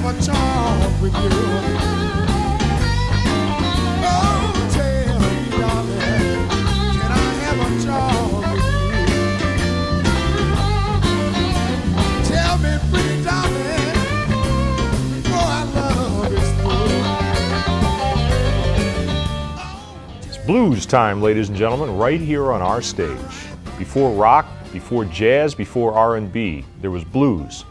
have a talk with you? Oh, tell me, darling, can I have a talk with you? Tell me, pretty darling, oh, I love you. It's blues time, ladies and gentlemen, right here on our stage. Before rock, before jazz, before R&B, there was blues.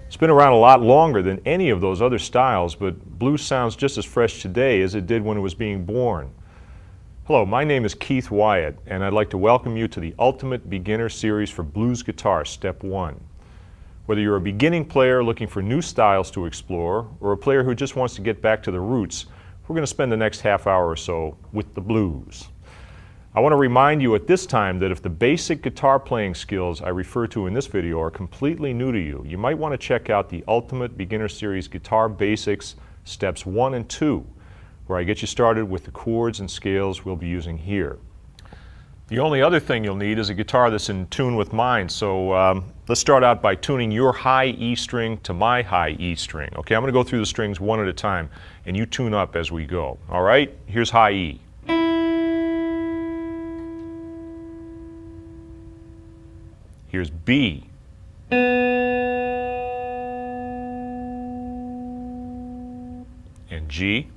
It's been around a lot longer than any of those other styles, but blues sounds just as fresh today as it did when it was being born. Hello, my name is Keith Wyatt, and I'd like to welcome you to the Ultimate Beginner Series for Blues Guitar, Step 1. Whether you're a beginning player looking for new styles to explore, or a player who just wants to get back to the roots, we're going to spend the next half hour or so with the blues. I want to remind you at this time that if the basic guitar playing skills I refer to in this video are completely new to you, you might want to check out the Ultimate Beginner Series Guitar Basics Steps 1 and 2, where I get you started with the chords and scales we'll be using here. The only other thing you'll need is a guitar that's in tune with mine, so let's start out by tuning your high E string to my high E string. Okay, I'm going to go through the strings one at a time, and you tune up as we go. All right, here's high E. Here's B. And G.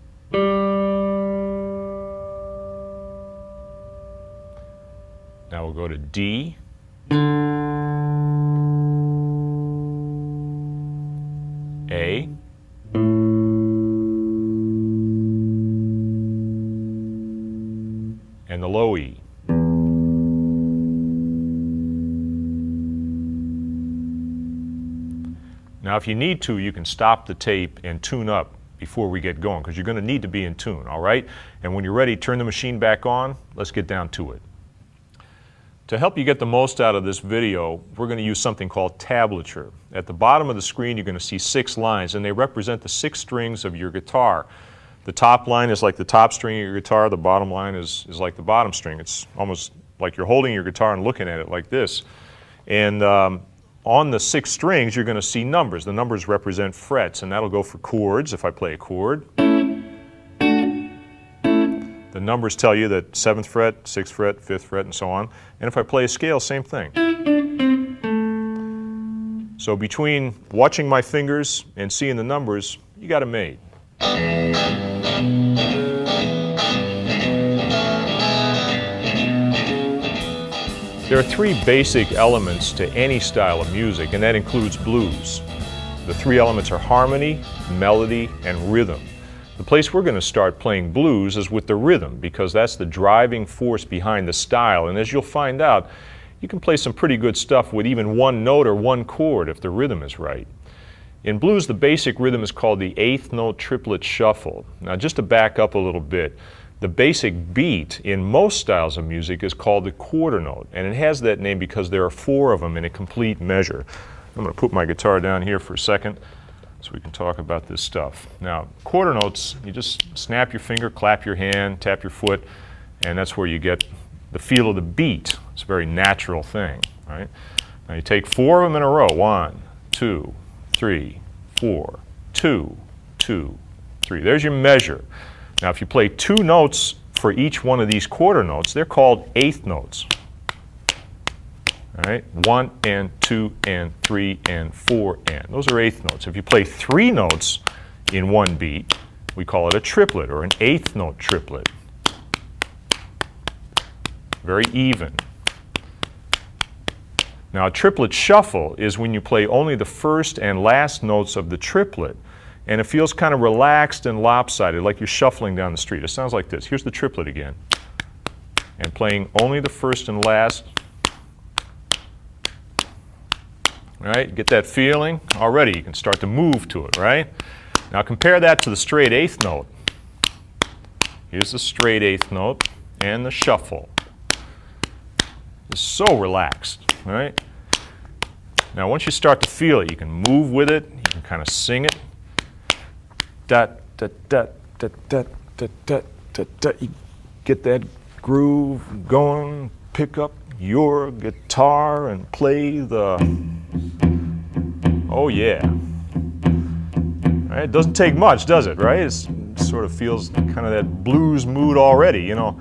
Now we'll go to D. A. And the low E. Now if you need to, you can stop the tape and tune up before we get going, because you're going to need to be in tune, all right? And when you're ready, turn the machine back on. Let's get down to it. To help you get the most out of this video, we're going to use something called tablature. At the bottom of the screen, you're going to see 6 lines, and they represent the 6 strings of your guitar. The top line is like the top string of your guitar. The bottom line is like the bottom string. It's almost like you're holding your guitar and looking at it like this. And on the 6 strings, you're going to see numbers. The numbers represent frets, and that'll go for chords if I play a chord. The numbers tell you that 7th fret, 6th fret, 5th fret, and so on. And if I play a scale, same thing. So between watching my fingers and seeing the numbers, you got it made. There are 3 basic elements to any style of music, and that includes blues. The 3 elements are harmony, melody, and rhythm. The place we're going to start playing blues is with the rhythm, because that's the driving force behind the style, and as you'll find out, you can play some pretty good stuff with even 1 note or 1 chord if the rhythm is right. In blues, the basic rhythm is called the 8th note triplet shuffle. Now just to back up a little bit, the basic beat in most styles of music is called the quarter note, and it has that name because there are 4 of them in a complete measure. I'm going to put my guitar down here for a second so we can talk about this stuff. Now, quarter notes, you just snap your finger, clap your hand, tap your foot, and that's where you get the feel of the beat. It's a very natural thing, right? Now you take 4 of them in a row. 1, 2, 3, 4, 2, 2, 3. There's your measure. Now if you play 2 notes for each one of these quarter notes, they're called 8th notes. All right, 1 and 2 and 3 and 4 and. Those are 8th notes. If you play 3 notes in one beat, we call it a triplet or an 8th note triplet. Very even. Now a triplet shuffle is when you play only the first and last notes of the triplet, and it feels kind of relaxed and lopsided, like you're shuffling down the street. It sounds like this. Here's the triplet again. And playing only the first and last. All right, get that feeling? Already you can start to move to it, right? Now compare that to the straight 8th note. Here's the straight 8th note and the shuffle. It's so relaxed, all right? Now once you start to feel it, you can move with it, you can kind of sing it. Da, da, da, da, da, da, da, da, da. You get that groove going, pick up your guitar and play the, oh yeah. Right? Right? It doesn't take much, does it, right? It sort of feels kind of that blues mood already, you know.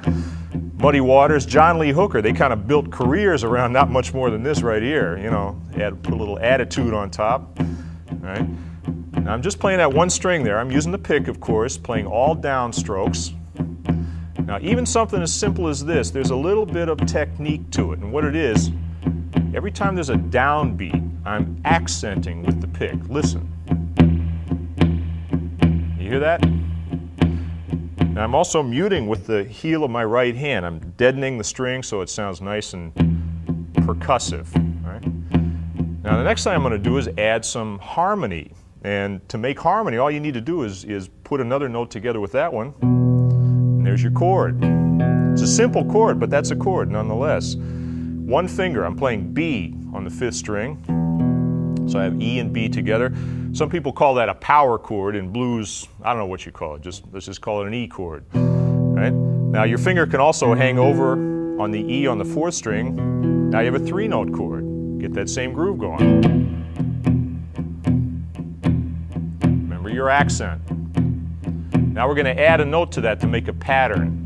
Muddy Waters, John Lee Hooker, they kind of built careers around not much more than this right here, you know. Put a little attitude on top, right? Now I'm just playing that one string there. I'm using the pick, of course, playing all down strokes. Now even something as simple as this, there's a little bit of technique to it, and what it is, every time there's a downbeat, I'm accenting with the pick. Listen. You hear that? Now I'm also muting with the heel of my right hand. I'm deadening the string so it sounds nice and percussive. Right? Now the next thing I'm going to do is add some harmony. And to make harmony, all you need to do is put another note together with that one. And there's your chord. It's a simple chord, but that's a chord nonetheless. One finger, I'm playing B on the 5th string. So I have E and B together. Some people call that a power chord. In blues, I don't know what you call it. Let's just call it an E chord. Right? Now your finger can also hang over on the E on the 4th string. Now you have a 3-note chord. Get that same groove going. Remember your accent. Now we're going to add a note to that to make a pattern.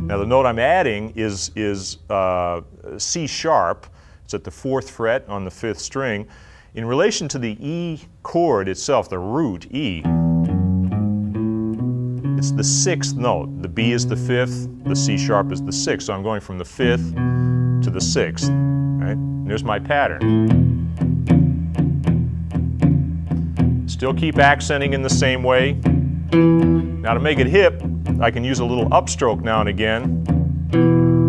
Now the note I'm adding is C sharp. It's at the 4th fret on the 5th string. In relation to the E chord itself, the root E, it's the 6th note. The B is the 5th, the C sharp is the 6th. So I'm going from the 5th to the 6th. Right? And there's my pattern. Still keep accenting in the same way. Now to make it hip, I can use a little upstroke now and again,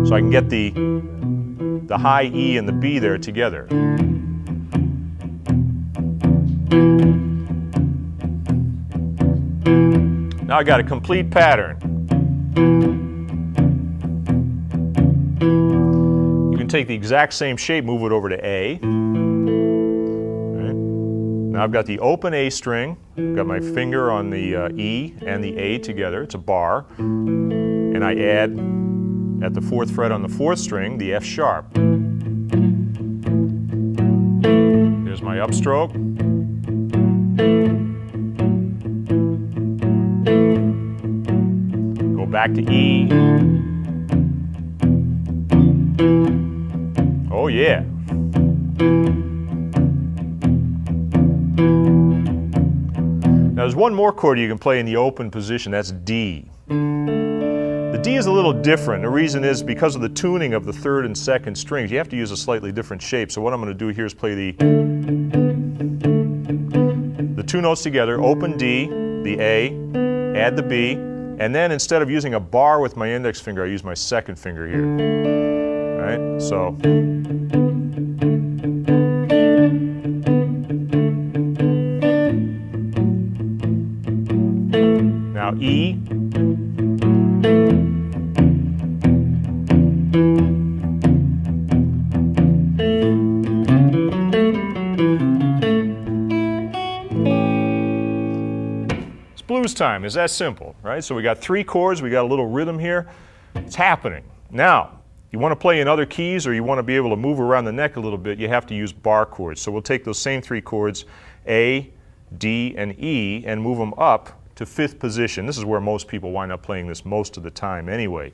so I can get the high E and the B there together. Now I got a complete pattern. You can take the exact same shape, move it over to A. Now I've got the open A string, got my finger on the E and the A together, it's a bar, and I add at the 4th fret on the 4th string the F sharp. There's my upstroke. Go back to E. Oh yeah. Now there's one more chord you can play in the open position, that's D. The D is a little different. The reason is because of the tuning of the 3rd and 2nd strings. You have to use a slightly different shape. So what I'm going to do here is play the 2 notes together, open D, the A, add the B, and then instead of using a bar with my index finger, I use my 2nd finger here. All right? So now E, it's blues time. It's that simple, right? So we got 3 chords, we got a little rhythm here. It's happening. Now, you want to play in other keys or you want to be able to move around the neck a little bit, you have to use bar chords. So we'll take those same 3 chords, A, D, and E, and move them up to 5th position. This is where most people wind up playing this most of the time anyway.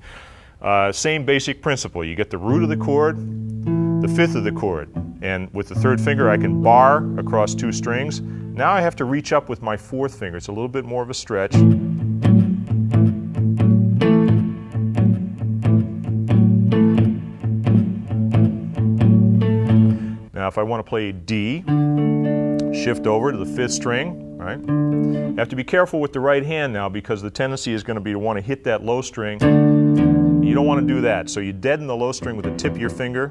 Same basic principle. You get the root of the chord, the 5th of the chord, and with the 3rd finger I can bar across 2 strings. Now I have to reach up with my 4th finger. It's a little bit more of a stretch. Now if I want to play D, shift over to the 5th string. Right? You have to be careful with the right hand now because the tendency is going to be to want to hit that low string. You don't want to do that. So you deaden the low string with the tip of your finger.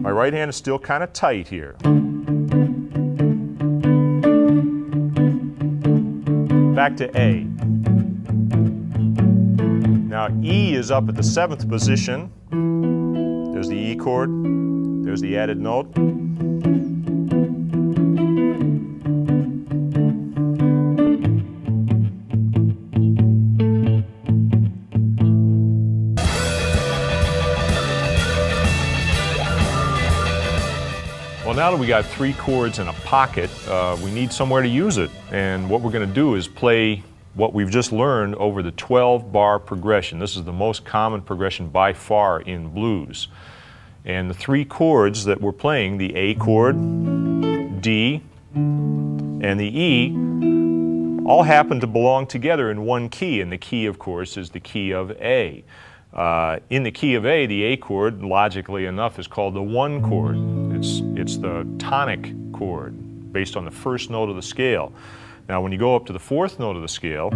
My right hand is still kind of tight here. Back to A. Now E is up at the 7th position. There's the E chord. There's the added note. now that we got 3 chords in a pocket, we need somewhere to use it. And what we're going to do is play what we've just learned over the 12-bar progression. This is the most common progression by far in blues. And the 3 chords that we're playing, the A chord, D, and the E, all happen to belong together in one key, and the key, of course, is the key of A. In the key of A, the A chord, logically enough, is called the 1 chord. It's the tonic chord, based on the first note of the scale. Now, when you go up to the 4th note of the scale,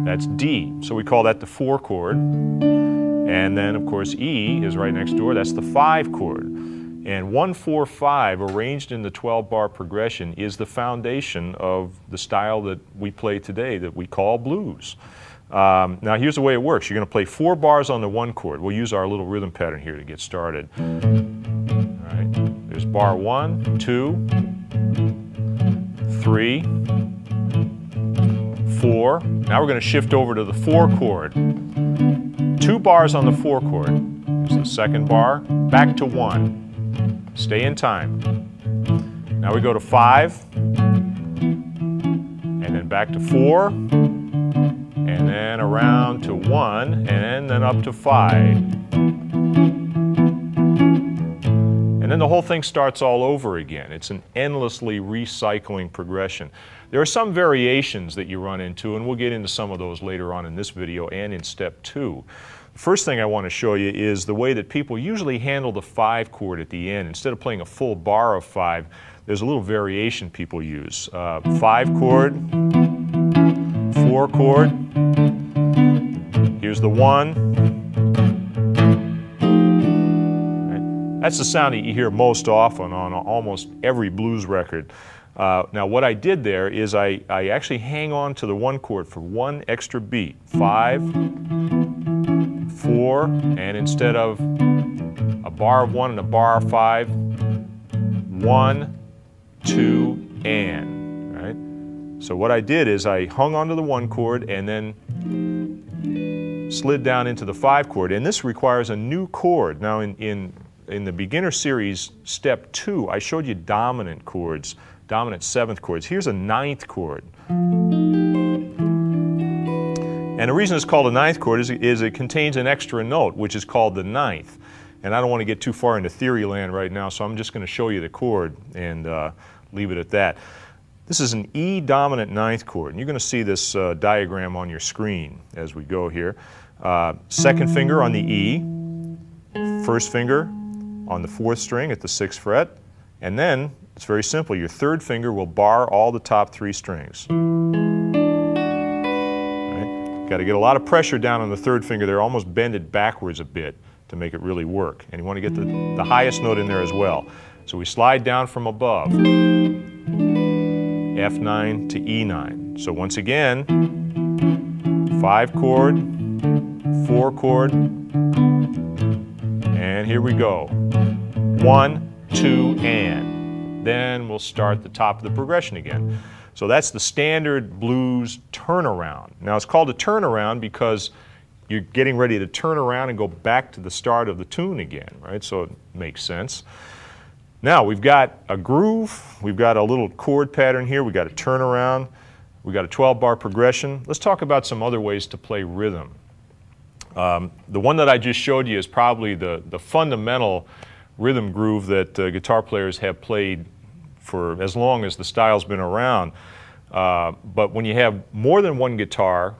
that's D. So we call that the 4 chord. And then, of course, E is right next door. That's the 5 chord. And 1, 4, 5, arranged in the 12-bar progression, is the foundation of the style that we play today that we call blues. Now, here's the way it works. You're going to play 4 bars on the 1 chord. We'll use our little rhythm pattern here to get started. All right. There's bar 1, 2, 3, 4. Now we're going to shift over to the 4 chord. 2 bars on the 4 chord. Here's the 2nd bar. Back to 1. Stay in time. Now we go to 5, and then back to 4, and then around to 1, and then up to 5. And then the whole thing starts all over again. It's an endlessly recycling progression. There are some variations that you run into, and we'll get into some of those later on in this video and in step 2. The first thing I want to show you is the way that people usually handle the 5 chord at the end. Instead of playing a full bar of 5, there's a little variation people use. 5 chord, 4 chord, here's the 1. Right. That's the sound that you hear most often on almost every blues record. Now what I did there is I actually hang on to the 1 chord for 1 extra beat. 5, 4, and instead of a bar of 1 and a bar of 5, 1, 2, and, right? So what I did is I hung onto the 1 chord and then slid down into the 5 chord, and this requires a new chord. Now in the beginner series, step 2, I showed you dominant chords, dominant 7th chords. Here's a 9th chord. And the reason it's called a 9th chord is it contains an extra note, which is called the 9th. And I don't want to get too far into theory land right now, so I'm just going to show you the chord and leave it at that. This is an E dominant 9th chord, and you're going to see this diagram on your screen as we go here. 2nd finger on the E, 1st finger on the 4th string at the 6th fret, and then, it's very simple, your 3rd finger will bar all the top 3 strings. Got to get a lot of pressure down on the 3rd finger there, almost bend it backwards a bit to make it really work. And you want to get the highest note in there as well. So we slide down from above, F9 to E9. So once again, 5 chord, 4 chord, and here we go. 1, 2, and. Then we'll start the top of the progression again. So that's the standard blues turnaround. Now it's called a turnaround because you're getting ready to turn around and go back to the start of the tune again, right? So it makes sense. Now we've got a groove, we've got a little chord pattern here, we've got a turnaround, we've got a 12-bar progression. Let's talk about some other ways to play rhythm. The one that I just showed you is probably the fundamental rhythm groove that guitar players have played for as long as the style's been around. But when you have more than one guitar,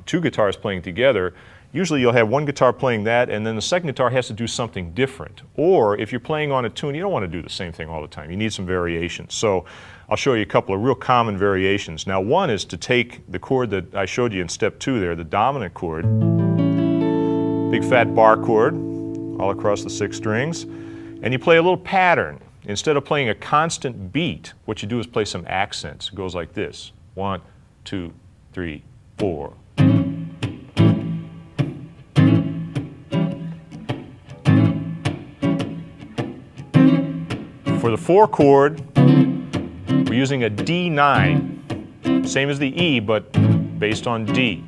2 guitars playing together, usually you'll have one guitar playing that, and then the second guitar has to do something different. Or if you're playing on a tune, you don't want to do the same thing all the time. You need some variations. So I'll show you a couple of real common variations. Now one is to take the chord that I showed you in step 2 there, the dominant chord, big fat bar chord all across the 6 strings, and you play a little pattern. Instead of playing a constant beat, what you do is play some accents. It goes like this. 1, 2, 3, 4. For the 4 chord, we're using a D9, same as the E, but based on D.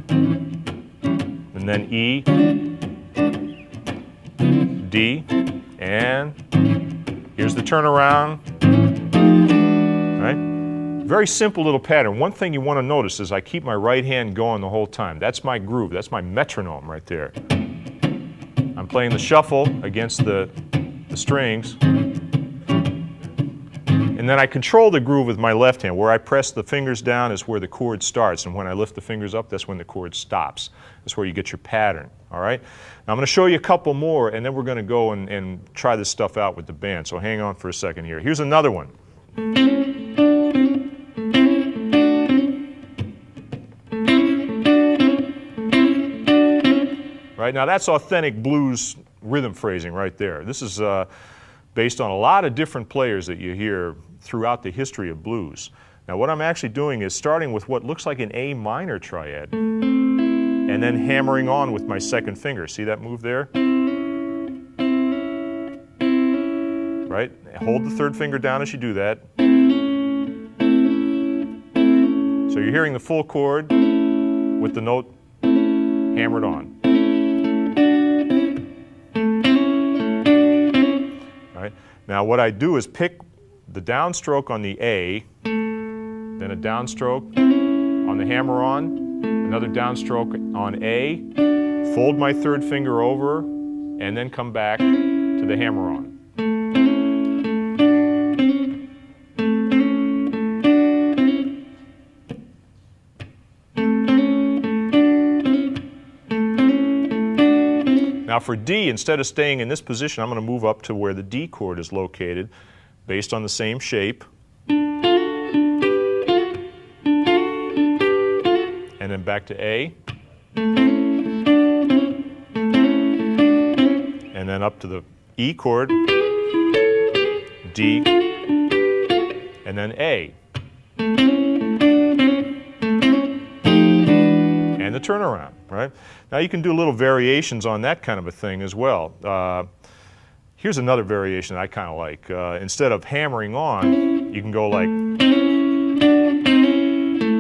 And then E, D, and here's the the turnaround. Right? Very simple little pattern. One thing you want to notice is I keep my right hand going the whole time. That's my groove. That's my metronome right there. I'm playing the shuffle against the strings. And then I control the groove with my left hand. Where I press the fingers down is where the chord starts, and when I lift the fingers up, that's when the chord stops. That's where you get your pattern, all right? Now I'm going to show you a couple more, and then we're going to go and try this stuff out with the band, so hang on for a second here. Here's another one. Right, now that's authentic blues rhythm phrasing right there. This is based on a lot of different players that you hear throughout the history of blues. Now what I'm actually doing is starting with what looks like an A minor triad and then hammering on with my second finger. See that move there? Right? Hold the third finger down as you do that. So you're hearing the full chord with the note hammered on. Now what I do is pick the downstroke on the A, then a downstroke on the hammer-on, another downstroke on A, fold my third finger over, and then come back to the hammer-on. Now for D, instead of staying in this position, I'm going to move up to where the D chord is located, based on the same shape. And then back to A. And then up to the E chord, D, and then A. And the turnaround, right? Now you can do little variations on that kind of a thing as well. Here's another variation that I kind of like. Instead of hammering on, you can go like,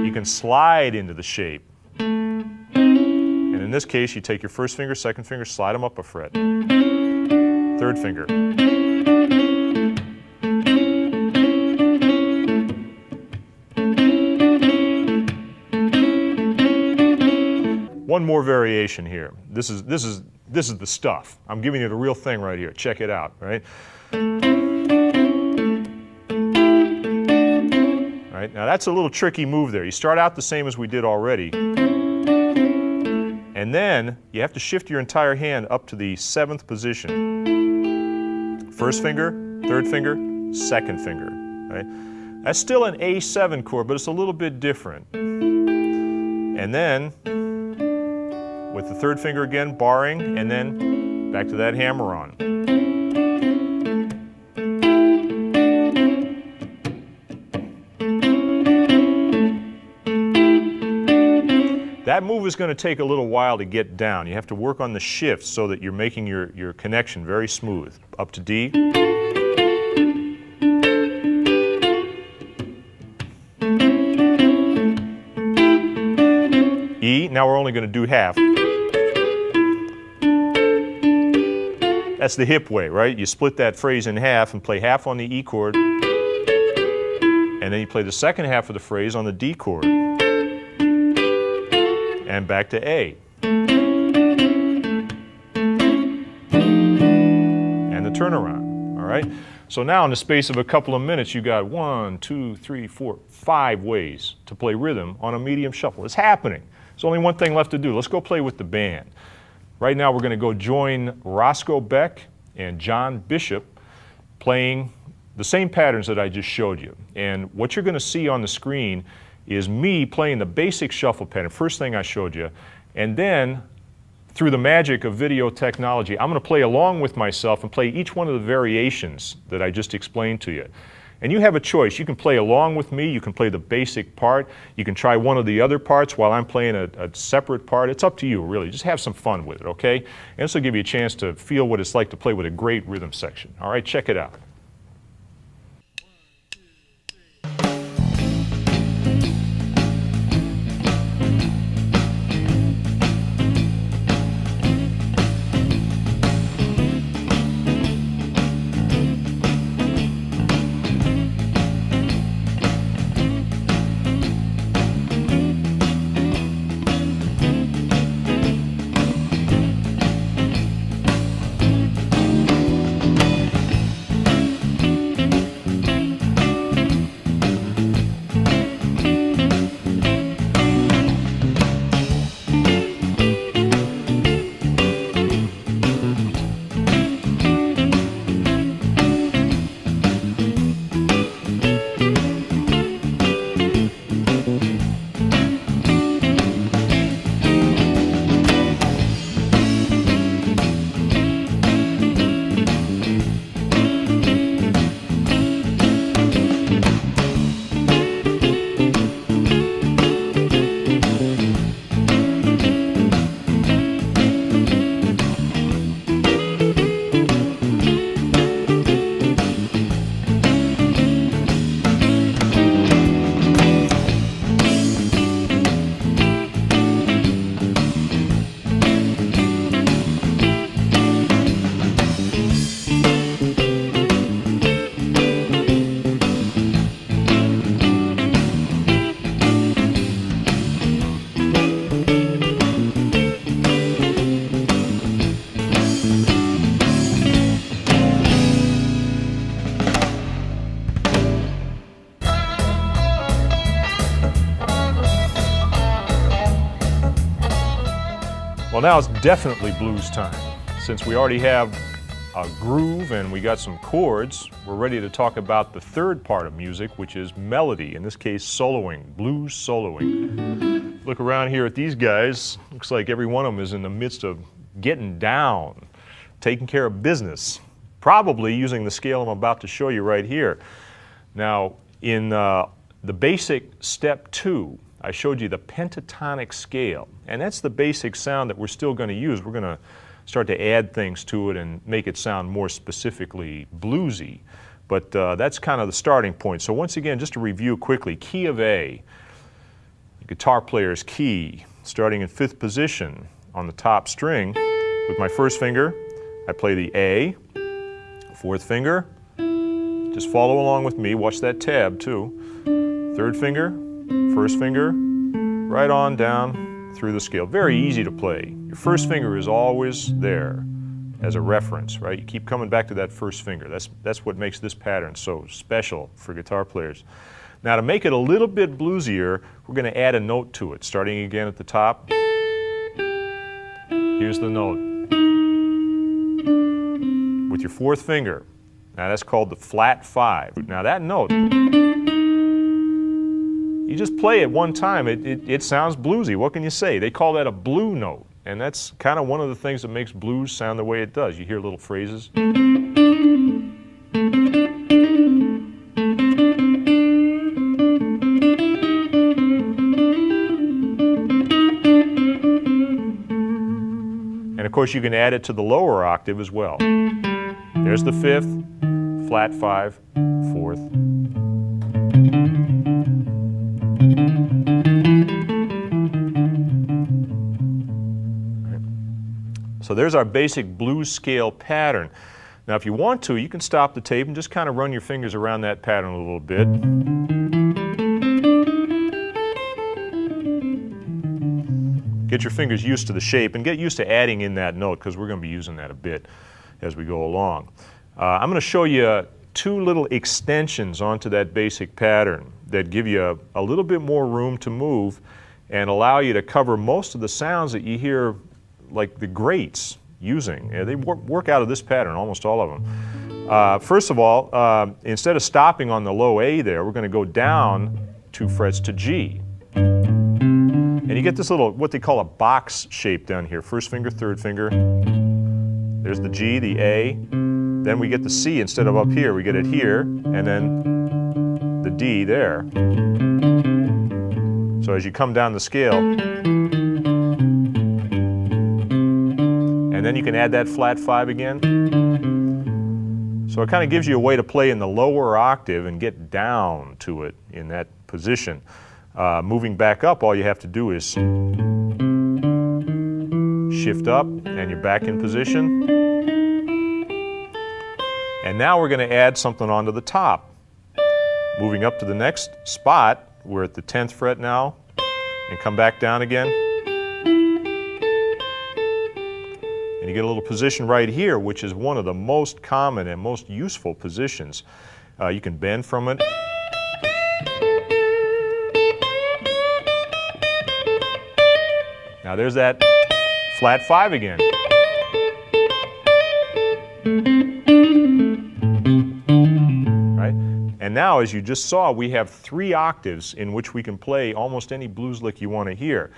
you can slide into the shape. And in this case, you take your first finger, second finger, slide them up a fret. Third finger. One more variation here. This is the stuff. I'm giving you the real thing right here. Check it out, right? Right, now that's a little tricky move there. You start out the same as we did already. And then you have to shift your entire hand up to the 7th position. First finger, third finger, second finger, right? That's still an A7 chord, but it's a little bit different. And then with the third finger again, barring, and then back to that hammer-on. That move is going to take a little while to get down. You have to work on the shifts so that you're making your connection very smooth. Up to D. E. Now we're only going to do half. That's the hip way, right? You split that phrase in half and play half on the E chord, and then you play the second half of the phrase on the D chord, and back to A. And the turnaround, all right? So now in the space of a couple of minutes, you got 1, 2, 3, 4, 5 ways to play rhythm on a medium shuffle. It's happening. There's only one thing left to do. Let's go play with the band. Right now we're going to go join Roscoe Beck and John Bishop playing the same patterns that I just showed you. And what you're going to see on the screen is me playing the basic shuffle pattern, first thing I showed you, and then through the magic of video technology, I'm going to play along with myself and play each one of the variations that I just explained to you. And you have a choice. You can play along with me, you can play the basic part, you can try one of the other parts while I'm playing a separate part. It's up to you, really. Just have some fun with it, okay? And this will give you a chance to feel what it's like to play with a great rhythm section. All right, check it out. Well, now it's definitely blues time. Since we already have a groove and we got some chords, we're ready to talk about the third part of music, which is melody, in this case soloing, blues soloing. Look around here at these guys, looks like every one of them is in the midst of getting down, taking care of business, probably using the scale I'm about to show you right here. Now, in the basic step 2, I showed you the pentatonic scale, and that's the basic sound that we're still going to use. We're going to start to add things to it and make it sound more specifically bluesy, but that's kind of the starting point. So once again, just to review quickly, key of A, the guitar player's key, starting in 5th position on the top string. With my first finger, I play the A, 4th finger, just follow along with me, watch that tab too. 3rd finger, 1st finger, right on down through the scale. Very easy to play. Your first finger is always there as a reference, right? You keep coming back to that first finger. That's what makes this pattern so special for guitar players. Now to make it a little bit bluesier, we're going to add a note to it, starting again at the top. Here's the note. With your 4th finger. Now that's called the flat 5. Now that note, you just play it one time, it sounds bluesy. What can you say? They call that a blue note. And that's kind of one of the things that makes blues sound the way it does. You hear little phrases. And of course you can add it to the lower octave as well. There's the 5th, flat 5, 4th. So there's our basic blues scale pattern. Now if you want to, you can stop the tape and just kind of run your fingers around that pattern a little bit. Get your fingers used to the shape and get used to adding in that note, because we're going to be using that a bit as we go along. I'm going to show you 2 little extensions onto that basic pattern that give you a little bit more room to move and allow you to cover most of the sounds that you hear, like the greats using. They work out of this pattern, almost all of them. First of all, instead of stopping on the low A there, we're going to go down 2 frets to G. And you get this little, what they call a box shape down here. 1st finger, 3rd finger. There's the G, the A. Then we get the C instead of up here. We get it here, and then the D there. So as you come down the scale, and then you can add that flat 5 again. So it kind of gives you a way to play in the lower octave and get down to it in that position. Moving back up, all you have to do is shift up and you're back in position. And now we're going to add something onto the top. Moving up to the next spot, we're at the 10th fret now, and come back down again. And you get a little position right here, which is one of the most common and most useful positions. You can bend from it. Now there's that flat 5 again. Right? And now, as you just saw, we have 3 octaves in which we can play almost any blues lick you want to hear.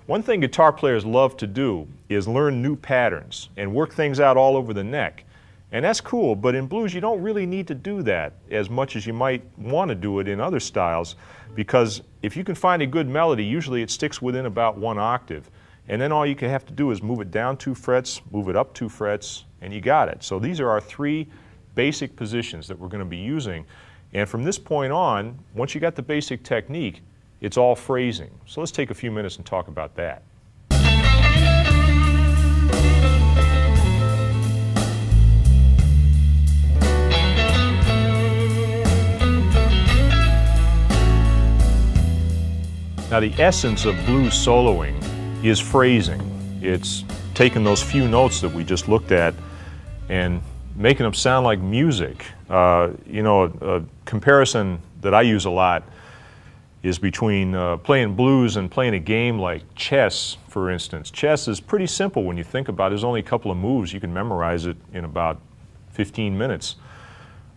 One thing guitar players love to do is learn new patterns and work things out all over the neck. And that's cool, but in blues you don't really need to do that as much as you might want to do it in other styles, because if you can find a good melody, usually it sticks within about 1 octave. And then all you have to do is move it down 2 frets, move it up 2 frets, and you got it. So these are our 3 basic positions that we're going to be using. And from this point on, once you got the basic technique, it's all phrasing. So let's take a few minutes and talk about that. Now the essence of blues soloing is phrasing. It's taking those few notes that we just looked at and making them sound like music. You know, a comparison that I use a lot is between playing blues and playing a game like chess, for instance. Chess is pretty simple when you think about it. There's only a couple of moves. You can memorize it in about 15 minutes.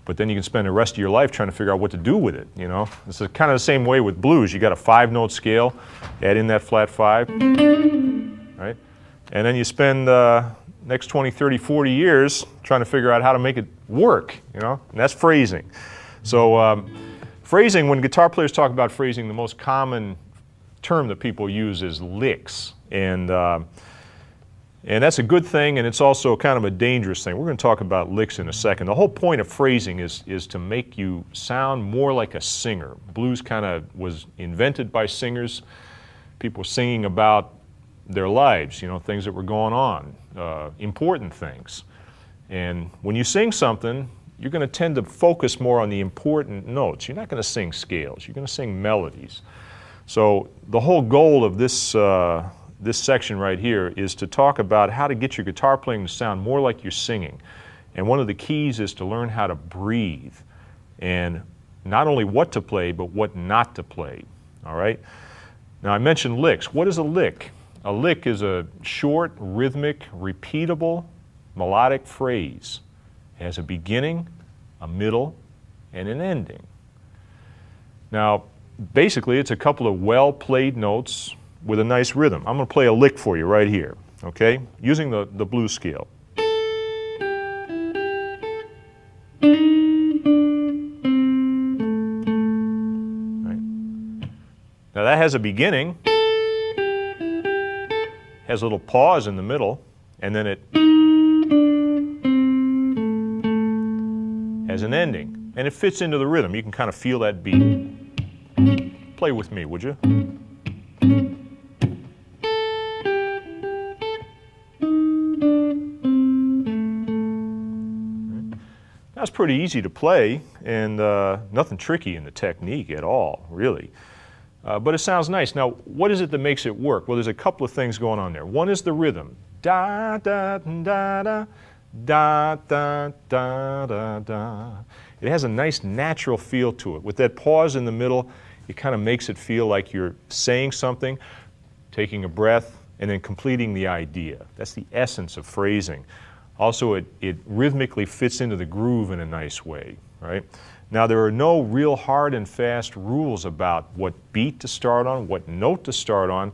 But then you can spend the rest of your life trying to figure out what to do with it, you know. It's kind of the same way with blues. You got a 5-note scale, add in that flat 5, right? And then you spend next 20, 30, 40 years trying to figure out how to make it work, you know, and that's phrasing. So phrasing, when guitar players talk about phrasing, the most common term that people use is licks. And that's a good thing, and it's also kind of a dangerous thing. We're going to talk about licks in a second. The whole point of phrasing is to make you sound more like a singer. Blues kind of was invented by singers, people singing about their lives, you know, things that were going on, important things. And when you sing something, you're going to tend to focus more on the important notes. You're not going to sing scales. You're going to sing melodies. So the whole goal of this this section right here is to talk about how to get your guitar playing to sound more like you're singing. And one of the keys is to learn how to breathe, and not only what to play, but what not to play. All right? Now I mentioned licks. What is a lick? A lick is a short, rhythmic, repeatable, melodic phrase. It has a beginning, a middle, and an ending. Now, basically, it's a couple of well-played notes with a nice rhythm. I'm going to play a lick for you right here, okay? Using the blues scale. Right. Now that has a beginning, has a little pause in the middle, and then it has an ending. And it fits into the rhythm. You can kind of feel that beat. Play with me, would you? That's pretty easy to play, and nothing tricky in the technique at all, really. But it sounds nice. Now, what is it that makes it work? Well, there's a couple of things going on there. One is the rhythm. Da, da, da, da, da, da, da, da, da. It has a nice natural feel to it. With that pause in the middle, it kind of makes it feel like you're saying something, taking a breath, and then completing the idea. That's the essence of phrasing. Also, it rhythmically fits into the groove in a nice way, right? Now, there are no real hard and fast rules about what beat to start on, what note to start on.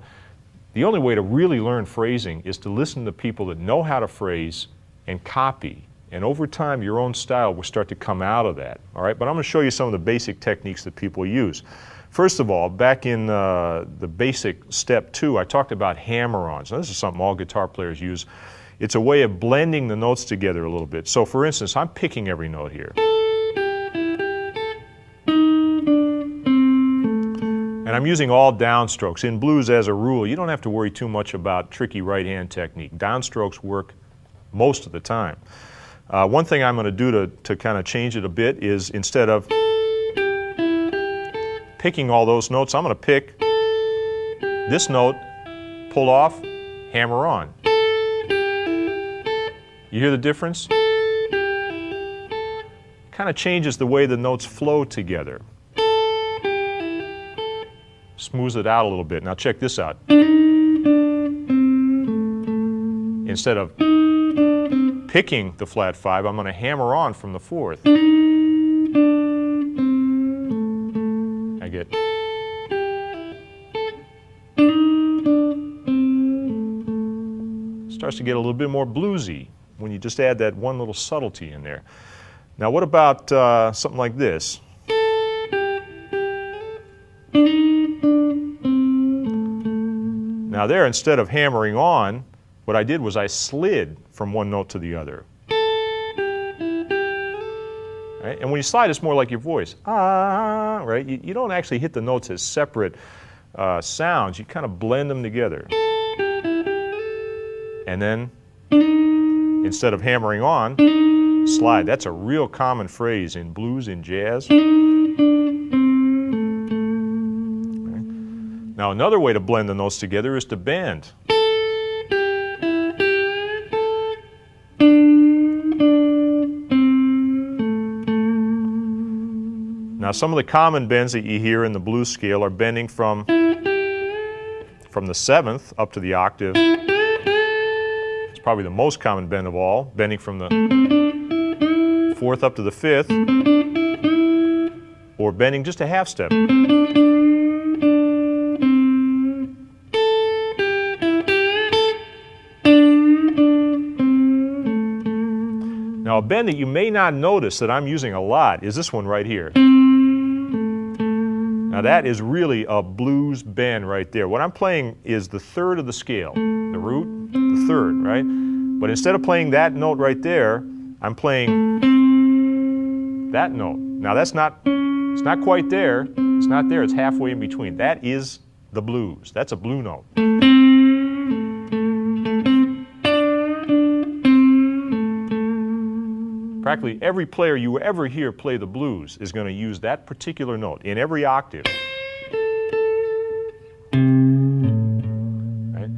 The only way to really learn phrasing is to listen to people that know how to phrase and copy. And over time, your own style will start to come out of that, all right? But I'm going to show you some of the basic techniques that people use. First of all, back in the basic step 2, I talked about hammer-ons. Now, this is something all guitar players use. It's a way of blending the notes together a little bit. So for instance, I'm picking every note here. And I'm using all downstrokes. In blues, as a rule, you don't have to worry too much about tricky right-hand technique. Downstrokes work most of the time. One thing I'm going to do to kind of change it a bit is, instead of picking all those notes, I'm going to pick this note, pull off, hammer on. You hear the difference? Kind of changes the way the notes flow together. Smooths it out a little bit. Now check this out. Instead of picking the flat 5, I'm going to hammer on from the 4th. I get... Starts to get a little bit more bluesy when you just add that one little subtlety in there. Now what about something like this? Now there, instead of hammering on, what I did was I slid from one note to the other. Right? And when you slide, it's more like your voice. Ah, right? You don't actually hit the notes as separate sounds. You kind of blend them together. And then, instead of hammering on, slide. That's a real common phrase in blues, in jazz. Okay. Now another way to blend the notes together is to bend. Now Now some of the common bends that you hear in the blues scale are bending from the 7th up to the octave. It's probably the most common bend of all, bending from the 4th up to the 5th, or bending just a half step. Now a bend that you may not notice that I'm using a lot is this one right here. Now that is really a blues bend right there. What I'm playing is the 3rd of the scale, the root, the 3rd, right? But instead of playing that note right there, I'm playing that note. Now it's not quite there, it's not there, it's halfway in between. That is the blues, that's a blue note. Practically every player you ever hear play the blues is going to use that particular note in every octave. Right?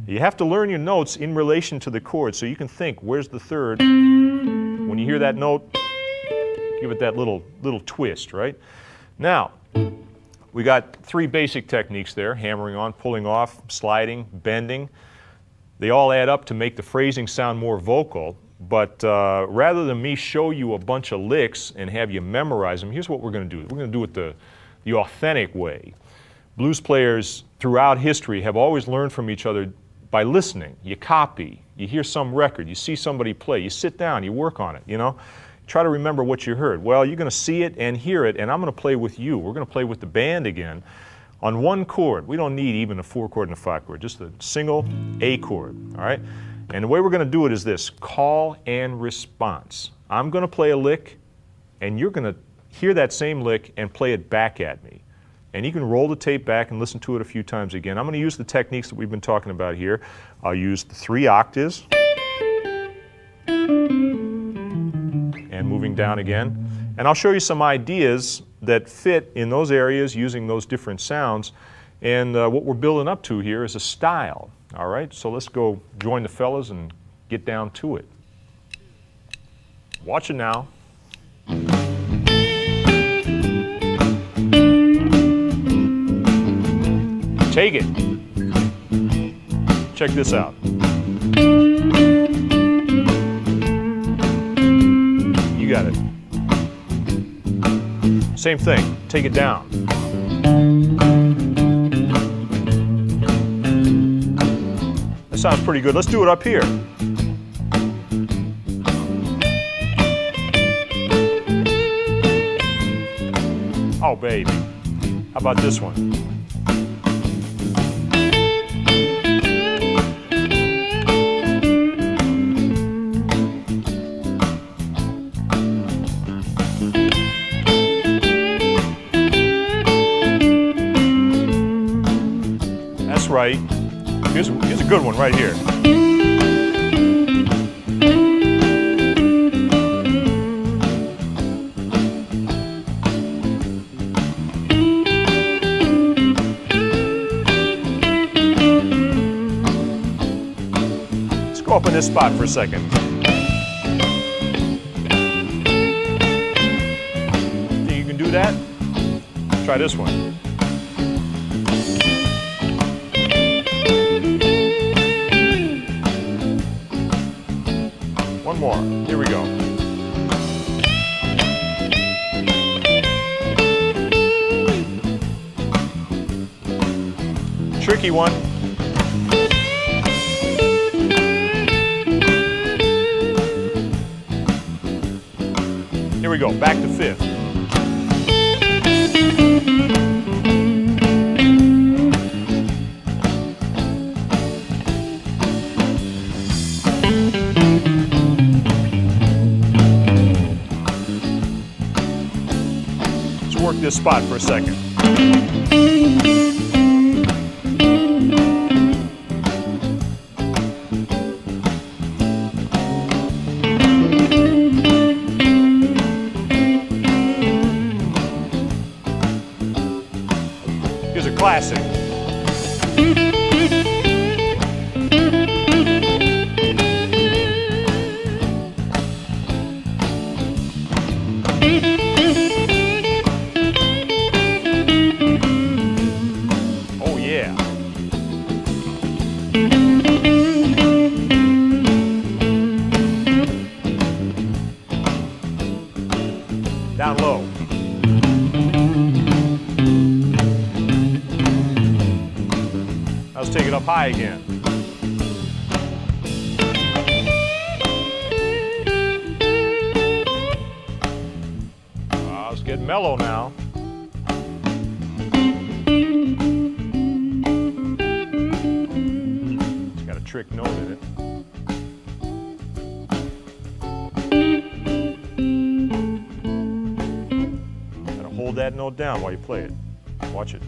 You have to learn your notes in relation to the chords so you can think, where's the 3rd? When you hear that note, give it that little twist, right? Now, we got 3 basic techniques there: hammering on, pulling off, sliding, bending. They all add up to make the phrasing sound more vocal. But rather than me show you a bunch of licks and have you memorize them, here's what we're going to do. We're going to do it the authentic way. Blues players throughout history have always learned from each other by listening. You copy, you hear some record, you see somebody play, you sit down, you work on it, you know. Try to remember what you heard. Well, you're going to see it and hear it, and I'm going to play with you. We're going to play with the band again on one chord. We don't need even a 4-chord and a 5-chord, just a single A chord, all right? And the way we're going to do it is this: call and response. I'm going to play a lick, and you're going to hear that same lick and play it back at me. And you can roll the tape back and listen to it a few times again. I'm going to use the techniques that we've been talking about here. I'll use the 3 octaves, and moving down again. And I'll show you some ideas that fit in those areas using those different sounds. And what we're building up to here is a style. All right, so let's go join the fellas and get down to it. Watch it now. Take it. Check this out. You got it. Same thing. Take it down. Sounds pretty good. Let's do it up here. Oh, baby. How about this one? That's right. Here's a good one right here. Let's go up in this spot for a second. Think you can do that? Try this one. One more. Here we go. Tricky one. Here we go. Back to 5th. Work this spot for a second. Here's a classic. high again. Let's get mellow now. It's got a trick note in it. Gotta hold that note down while you play it. Watch it.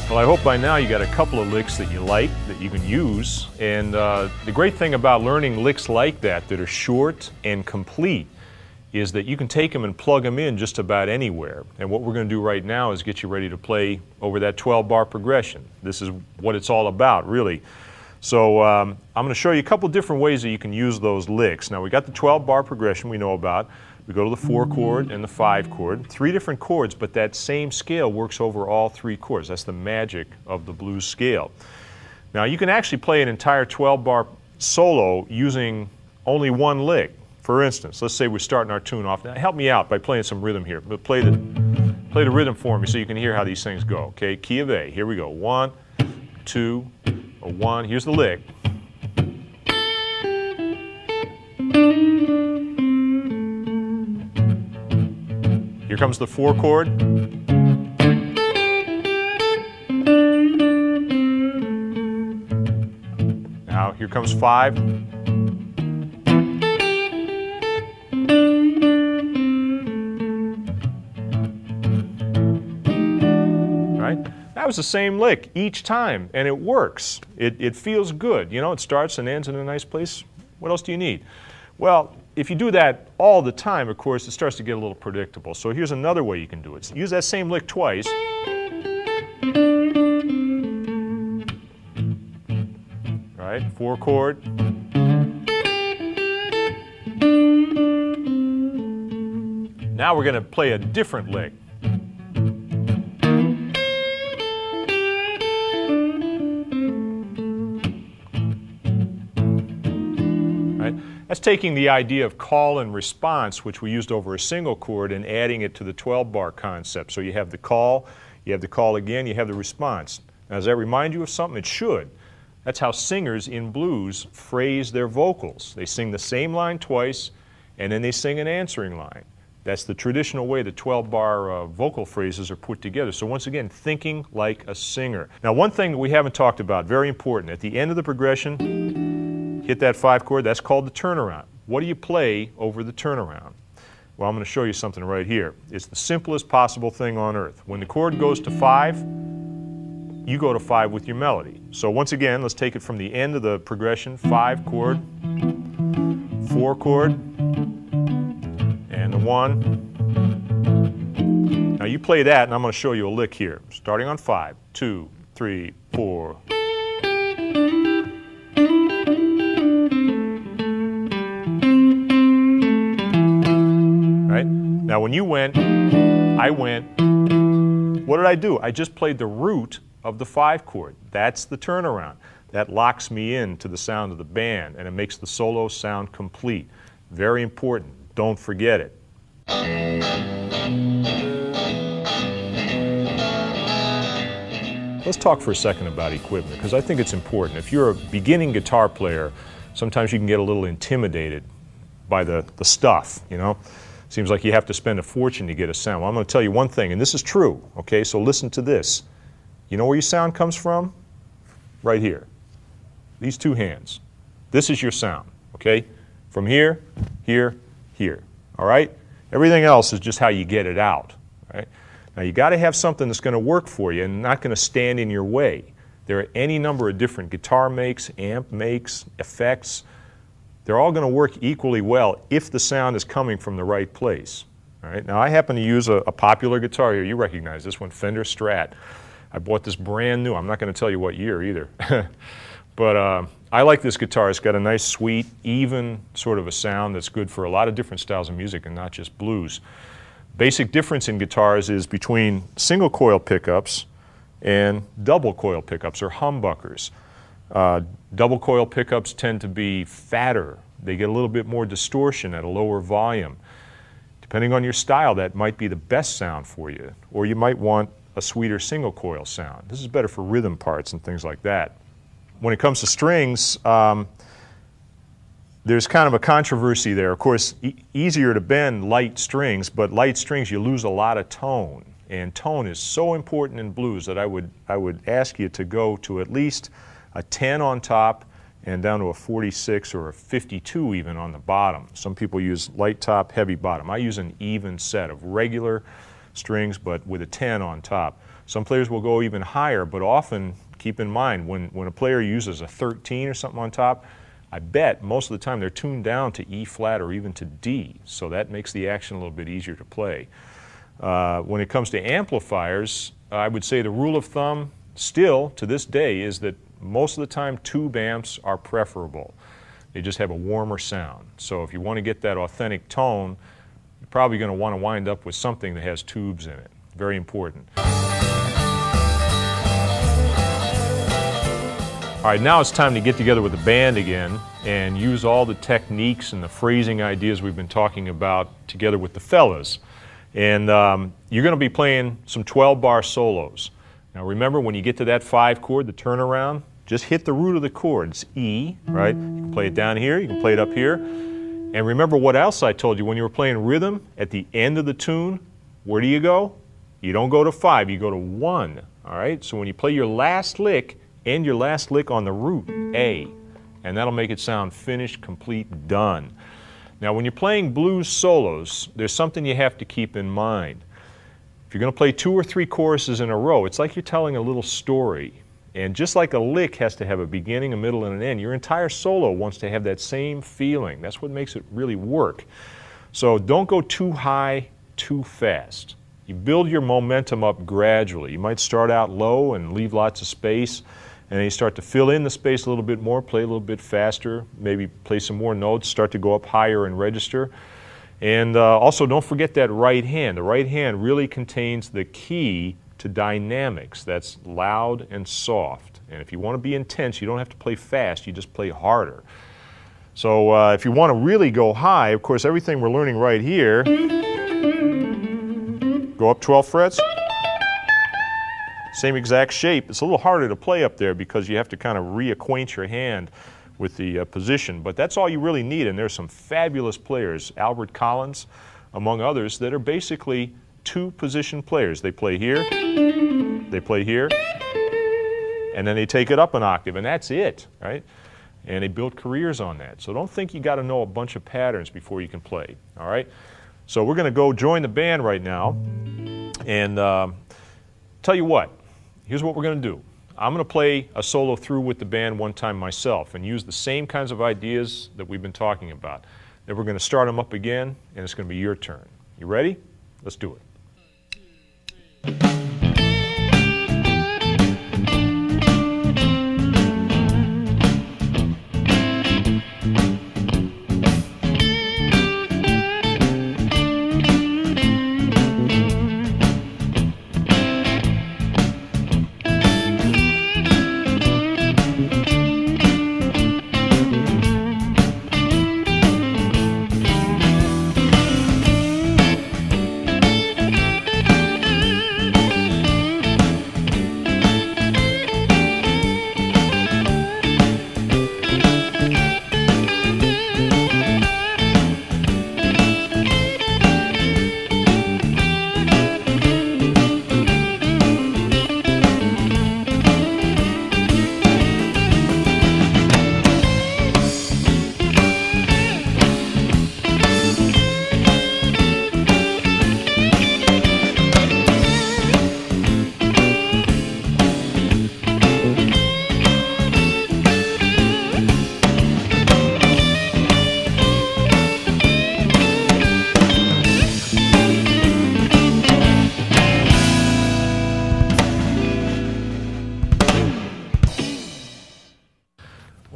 Well, I hope by now you got a couple of licks that you like, that you can use. And the great thing about learning licks like that are short and complete is that you can take them and plug them in just about anywhere. And what we're going to do right now is get you ready to play over that 12-bar progression. This is what it's all about, really. So I'm going to show you a couple different ways that you can use those licks. Now, we got the 12-bar progression we know about. We go to the 4 chord and the 5 chord. 3 different chords, but that same scale works over all 3 chords. That's the magic of the blues scale. Now, you can actually play an entire 12-bar solo using only one lick. For instance, let's say we're starting our tune off. Now, help me out by playing some rhythm here. But play the rhythm for me so you can hear how these things go. Okay, key of A. Here we go. 1, 2, 1. Here's the lick. Here comes the 4 chord. Now here comes 5. Right? That was the same lick each time, and it works. It feels good. You know, it starts and ends in a nice place. What else do you need? Well, if you do that all the time, of course, it starts to get a little predictable. So here's another way you can do it. Use that same lick twice. Right, 4 chord. Now we're going to play a different lick. That's taking the idea of call and response, which we used over a single chord, and adding it to the 12-bar concept. So you have the call again, you have the response. Now, does that remind you of something? It should. That's how singers in blues phrase their vocals. They sing the same line twice, and then they sing an answering line. That's the traditional way the 12-bar vocal phrases are put together. So once again, thinking like a singer. Now, one thing that we haven't talked about, very important, at the end of the progression, hit that 5 chord, that's called the turnaround. What do you play over the turnaround? Well, I'm going to show you something right here. It's the simplest possible thing on earth. When the chord goes to 5, you go to 5 with your melody. So once again, let's take it from the end of the progression, 5 chord, 4 chord, and the 1. Now you play that, and I'm going to show you a lick here. Starting on 5, 2, 3, 4. Now when you went, I went, what did I do? I just played the root of the 5 chord. That's the turnaround. That locks me in to the sound of the band, and it makes the solo sound complete. Very important. Don't forget it. Let's talk for a second about equipment, because I think it's important. If you're a beginning guitar player, sometimes you can get a little intimidated by the stuff, you know. Seems like you have to spend a fortune to get a sound. Well, I'm going to tell you one thing, and this is true, okay? So listen to this. You know where your sound comes from? Right here. These 2 hands. This is your sound, okay? From here, here, here, all right? Everything else is just how you get it out, right? Now, you got to have something that's going to work for you and not going to stand in your way. There are any number of different guitar makes, amp makes, effects. They're all going to work equally well if the sound is coming from the right place. All right, now I happen to use a popular guitar here. You recognize this one, Fender Strat. I bought this brand new. I'm not going to tell you what year either. But I like this guitar. It's got a nice, sweet, even sort of a sound that's good for a lot of different styles of music and not just blues. Basic difference in guitars is between single coil pickups and double coil pickups or humbuckers. Double coil pickups tend to be fatter. They get a little bit more distortion at a lower volume. Depending on your style, that might be the best sound for you, or you might want a sweeter single coil sound. This is better for rhythm parts and things like that. When it comes to strings, there's kind of a controversy there. Of course, easier to bend light strings, but light strings you lose a lot of tone. And tone is so important in blues that I would ask you to go to at least a 10 on top and down to a 46 or a 52 even on the bottom. Some people use light top, heavy bottom. I use an even set of regular strings but with a 10 on top. Some players will go even higher, but often keep in mind when a player uses a 13 or something on top, I bet most of the time they're tuned down to E flat or even to D, so that makes the action a little bit easier to play. When it comes to amplifiers, I would say the rule of thumb still to this day is that most of the time tube amps are preferable. They just have a warmer sound. So if you want to get that authentic tone, you're probably going to want to wind up with something that has tubes in it. Very important. All right, now it's time to get together with the band again and use all the techniques and the phrasing ideas we've been talking about together with the fellas. And you're going to be playing some 12-bar solos. Now remember, when you get to that 5 chord, the turnaround, just hit the root of the chord. It's E, right? You can play it down here, you can play it up here. And remember what else I told you when you were playing rhythm at the end of the tune, where do you go? You don't go to 5, you go to 1, all right? So when you play your last lick, end your last lick on the root, A, and that'll make it sound finished, complete, done. Now when you're playing blues solos, there's something you have to keep in mind. If you're going to play 2 or 3 choruses in a row, it's like you're telling a little story. And just like a lick has to have a beginning, a middle, and an end, your entire solo wants to have that same feeling. That's what makes it really work. So don't go too high, too fast. You build your momentum up gradually. You might start out low and leave lots of space, and then you start to fill in the space a little bit more, play a little bit faster, maybe play some more notes, start to go up higher in register. And also don't forget that right hand. The right hand really contains the key to dynamics. That's loud and soft. And if you want to be intense, you don't have to play fast, you just play harder. So if you want to really go high, of course everything we're learning right here, go up 12 frets, same exact shape. It's a little harder to play up there because you have to kind of reacquaint your hand with the position, but that's all you really need, and there's some fabulous players, Albert Collins among others, that are basically 2-position players. They play here, they play here, and then they take it up an octave, and that's it, right? And they built careers on that. So don't think you got to know a bunch of patterns before you can play, all right? So we're going to go join the band right now, and tell you what, here's what we're going to do. I'm going to play a solo through with the band one time myself and use the same kinds of ideas that we've been talking about. Then we're going to start them up again, and it's going to be your turn. You ready? Let's do it.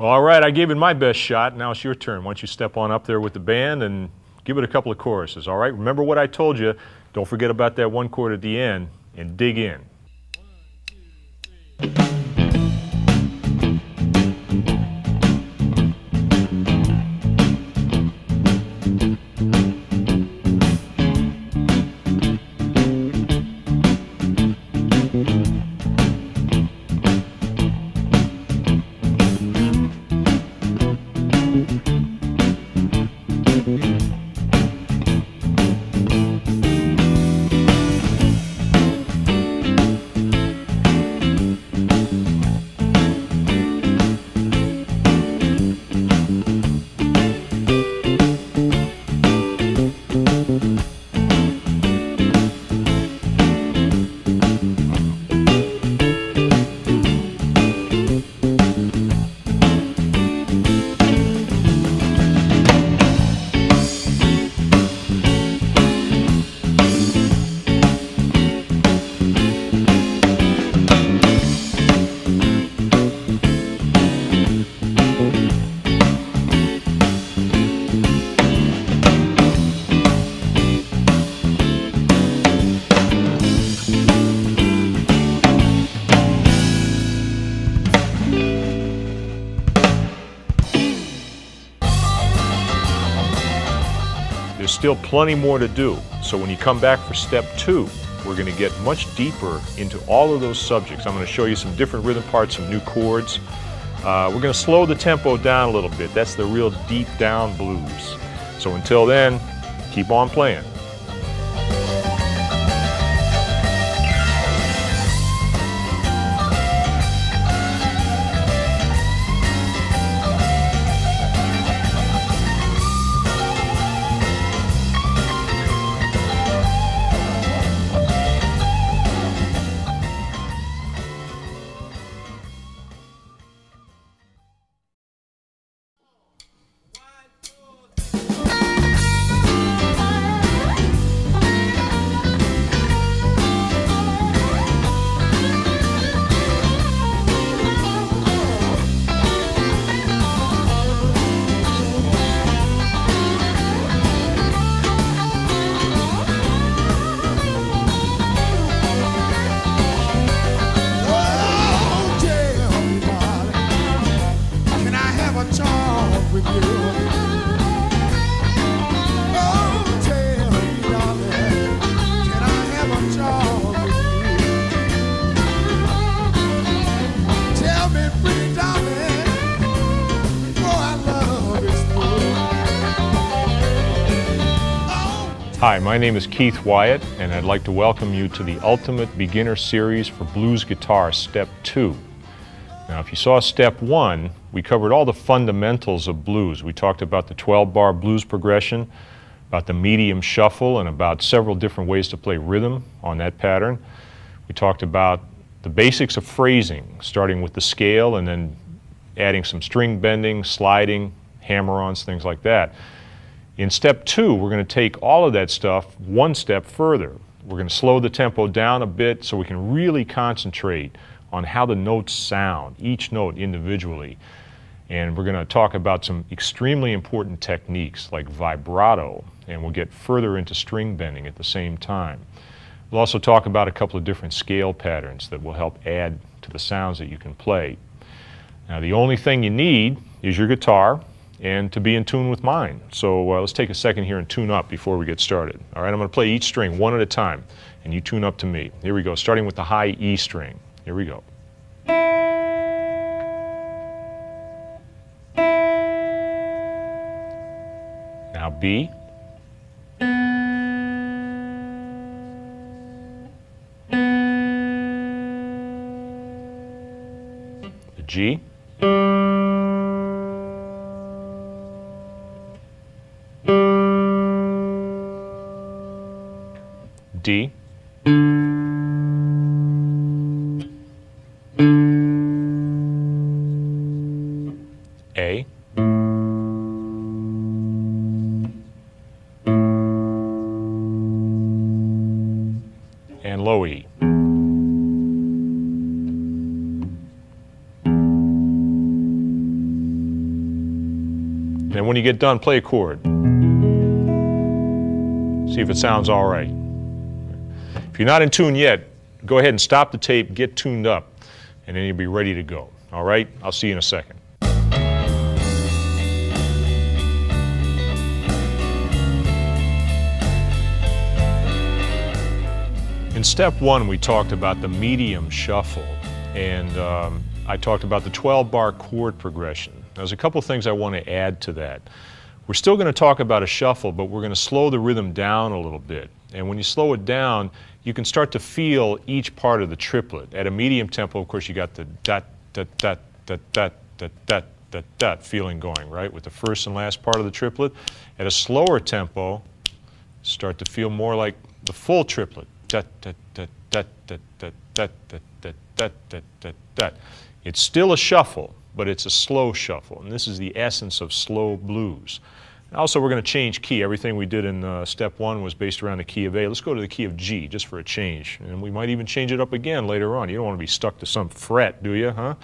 Well, all right, I gave it my best shot. Now it's your turn. Why don't you step on up there with the band and give it a couple of choruses, all right? Remember what I told you. Don't forget about that one chord at the end and dig in. There's still plenty more to do. So when you come back for step 2, we're going to get much deeper into all of those subjects. I'm going to show you some different rhythm parts, some new chords. We're going to slow the tempo down a little bit. That's the real deep down blues. So until then, keep on playing. Hi, my name is Keith Wyatt, and I'd like to welcome you to the Ultimate Beginner Series for Blues Guitar, Step 2. Now, if you saw Step 1, we covered all the fundamentals of blues. We talked about the 12-bar blues progression, about the medium shuffle, and about several different ways to play rhythm on that pattern. We talked about the basics of phrasing, starting with the scale and then adding some string bending, sliding, hammer-ons, things like that. In Step 2, we're going to take all of that stuff one step further. We're going to slow the tempo down a bit so we can really concentrate on how the notes sound, each note individually. And we're going to talk about some extremely important techniques like vibrato, and we'll get further into string bending at the same time. We'll also talk about a couple of different scale patterns that will help add to the sounds that you can play. Now, the only thing you need is your guitar and to be in tune with mine. So let's take a second here and tune up before we get started. All right, I'm going to play each string one at a time, and you tune up to me. Here we go, starting with the high E string. Here we go. Now B. The G. D, A, and low E. And when you get done, play a chord. See if it sounds all right. If you're not in tune yet, go ahead and stop the tape, get tuned up, and then you'll be ready to go. All right? I'll see you in a second. In step one, we talked about the medium shuffle, and I talked about the 12-bar chord progression. There's a couple things I want to add to that. We're still going to talk about a shuffle, but we're going to slow the rhythm down a little bit. And when you slow it down, you can start to feel each part of the triplet. At a medium tempo, of course, you got the dot, dot, dot, dot, dot, dot, dot, dot, dot feeling going, right, with the first and last part of the triplet. At a slower tempo, start to feel more like the full triplet. Dot, dot, dot, dot, dot, dot, dot, dot, dot, dot, dot, dot, dot. It's still a shuffle, but it's a slow shuffle, and this is the essence of slow blues. Also, we're going to change key. Everything we did in step one was based around the key of A. Let's go to the key of G, just for a change. And we might even change it up again later on. You don't want to be stuck to some fret, do you, huh?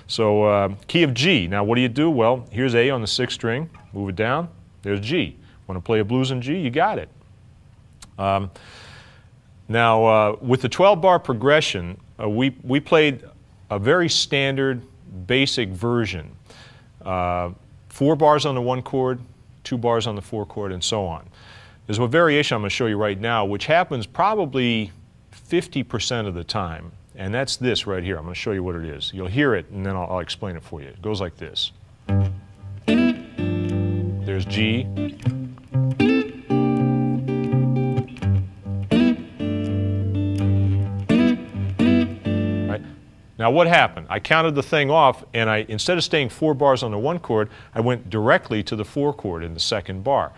So, key of G. Now, what do? Well, here's A on the 6th string. Move it down. There's G. Want to play a blues in G? You got it. Now, with the 12-bar progression, we played a very standard, basic version. 4 bars on the 1 chord, 2 bars on the 4 chord, and so on. There's a variation I'm going to show you right now, which happens probably 50% of the time, and that's this right here. I'm going to show you what it is. You'll hear it, and then I'll explain it for you. It goes like this. There's G. Now what happened? I counted the thing off, and instead of staying 4 bars on the 1 chord, I went directly to the 4 chord in the 2nd bar.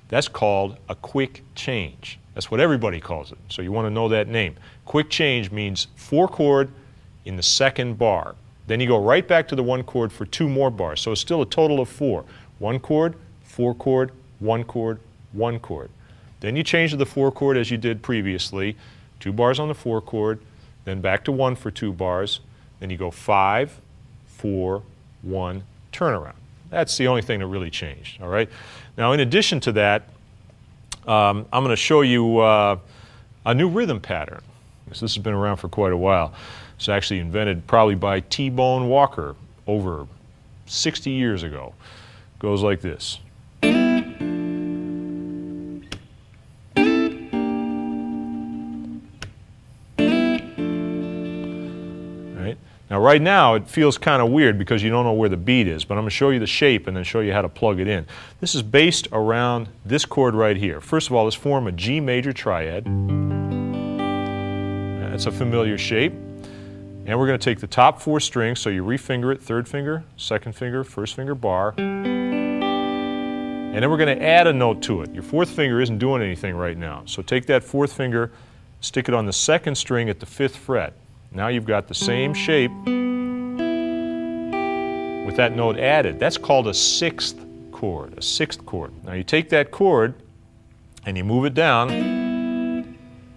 That's called a quick change. That's what everybody calls it, so you want to know that name. Quick change means 4 chord in the 2nd bar. Then you go right back to the 1 chord for 2 more bars, so it's still a total of 4. 1 chord, 4 chord, 1 chord, 1 chord. Then you change to the 4 chord as you did previously, 2 bars on the 4 chord, then back to 1 for 2 bars. Then you go 5, 4, 1, turnaround. That's the only thing that really changed, all right? Now, in addition to that, I'm going to show you a new rhythm pattern. This has been around for quite a while. It's actually invented probably by T-Bone Walker over 60 years ago. It goes like this. Now right now it feels kind of weird because you don't know where the beat is, but I'm going to show you the shape and then show you how to plug it in. This is based around this chord right here. First of all, let's form a G major triad. That's a familiar shape. And we're going to take the top 4 strings, so you refinger it, 3rd finger, 2nd finger, 1st finger bar. And then we're going to add a note to it. Your 4th finger isn't doing anything right now. So take that 4th finger, stick it on the 2nd string at the 5th fret. Now you've got the same shape with that note added. That's called a 6th chord, a 6th chord. Now you take that chord and you move it down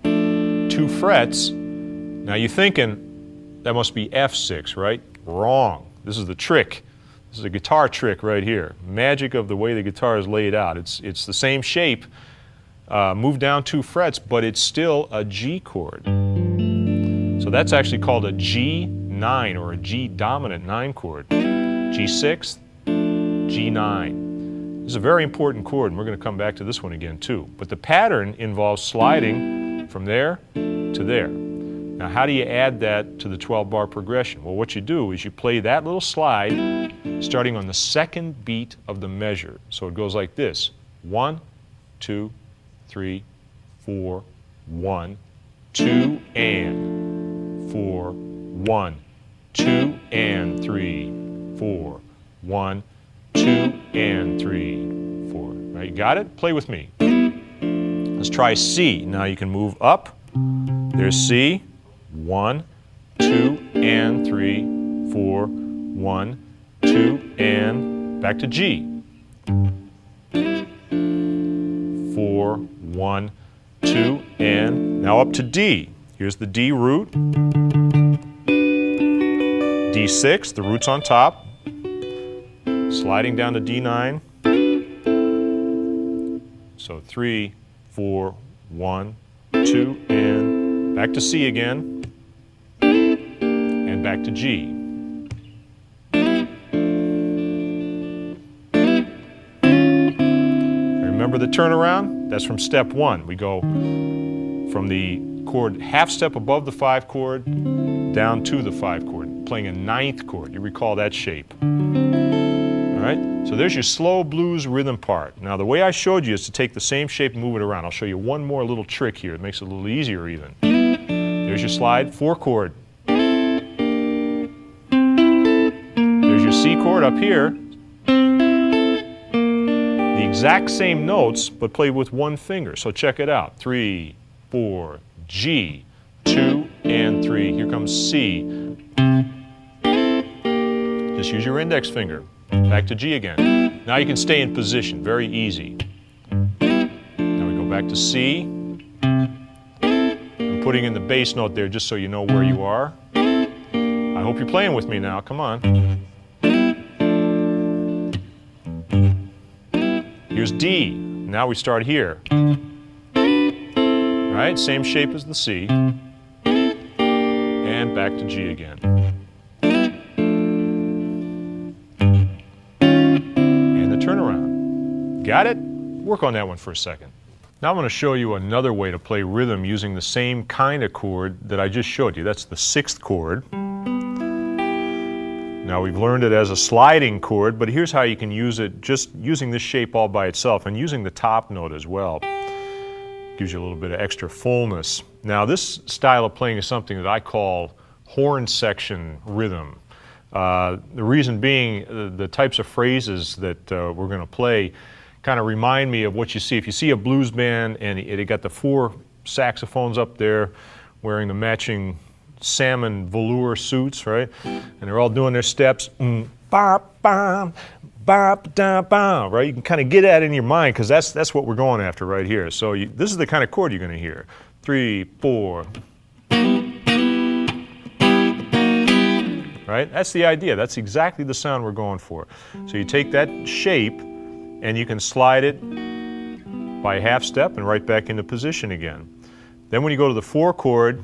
2 frets. Now you're thinking that must be F6, right? Wrong. This is the trick. This is a guitar trick right here. Magic of the way the guitar is laid out. It's the same shape, move down 2 frets, but it's still a G chord. So that's actually called a G9 or a G dominant 9 chord. G6, G9. This is a very important chord, and we're going to come back to this one again too. But the pattern involves sliding from there to there. Now how do you add that to the 12-bar progression? Well, what you do is you play that little slide starting on the 2nd beat of the measure. So it goes like this. 1, 2, 3, 4, 1, 2, and 4, 1, 2, and 3, 4, 1, 2, and 3, 4. Right, you got it? Play with me. Let's try C. Now you can move up. There's C. 1, 2, and 3, 4, 1, 2, and back to G. 4, 1, 2, and now up to D. Here's the D root. D6, the root's on top. Sliding down to D9. So 3, 4, 1, 2, and back to C again, and back to G. Remember the turnaround? That's from step 1. We go from the chord half step above the 5 chord down to the 5 chord, playing a 9th chord. You recall that shape. All right? So there's your slow blues rhythm part. Now the way I showed you is to take the same shape and move it around. I'll show you one more little trick here. It makes it a little easier even. There's your slide, 4 chord. There's your C chord up here. The exact same notes, but played with one finger. So check it out. 3, 4, G, 2, and 3. Here comes C. Just use your index finger. Back to G again. Now you can stay in position. Very easy. Now we go back to C. I'm putting in the bass note there just so you know where you are. I hope you're playing with me now. Come on. Here's D. Now we start here. Right? Same shape as the C. And back to G again. And the turnaround. Got it? Work on that one for a second. Now I'm going to show you another way to play rhythm using the same kind of chord that I just showed you. That's the 6th chord. Now we've learned it as a sliding chord, but here's how you can use it just using this shape all by itself and using the top note as well. Gives you a little bit of extra fullness. Now this style of playing is something that I call horn section rhythm. The reason being the types of phrases that we're going to play kind of remind me of what you see. If you see a blues band and it got the 4 saxophones up there wearing the matching salmon velour suits, right? And they're all doing their steps. Bop, bop, bop, da, bop, right? You can kind of get that in your mind because that's what we're going after right here. So this is the kind of chord you're going to hear. 3, 4. Right? That's the idea. That's exactly the sound we're going for. So you take that shape and you can slide it by a half step and right back into position again. Then when you go to the 4 chord,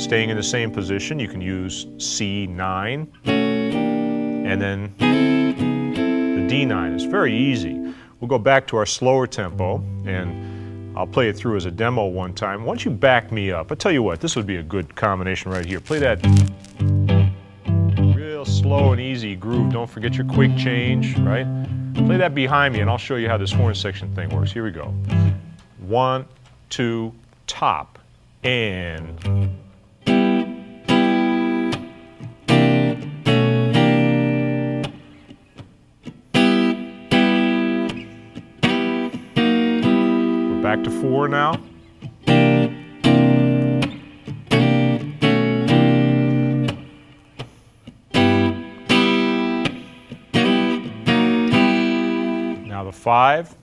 staying in the same position, you can use C9 and then the D9. It's very easy. We'll go back to our slower tempo and I'll play it through as a demo one time. Once you back me up, I'll tell you what, this would be a good combination right here. Play that real slow and easy groove. Don't forget your quick change, right? Play that behind me and I'll show you how this horn section thing works. Here we go. 1, 2, top, and we're back to 4 now. Now the 5.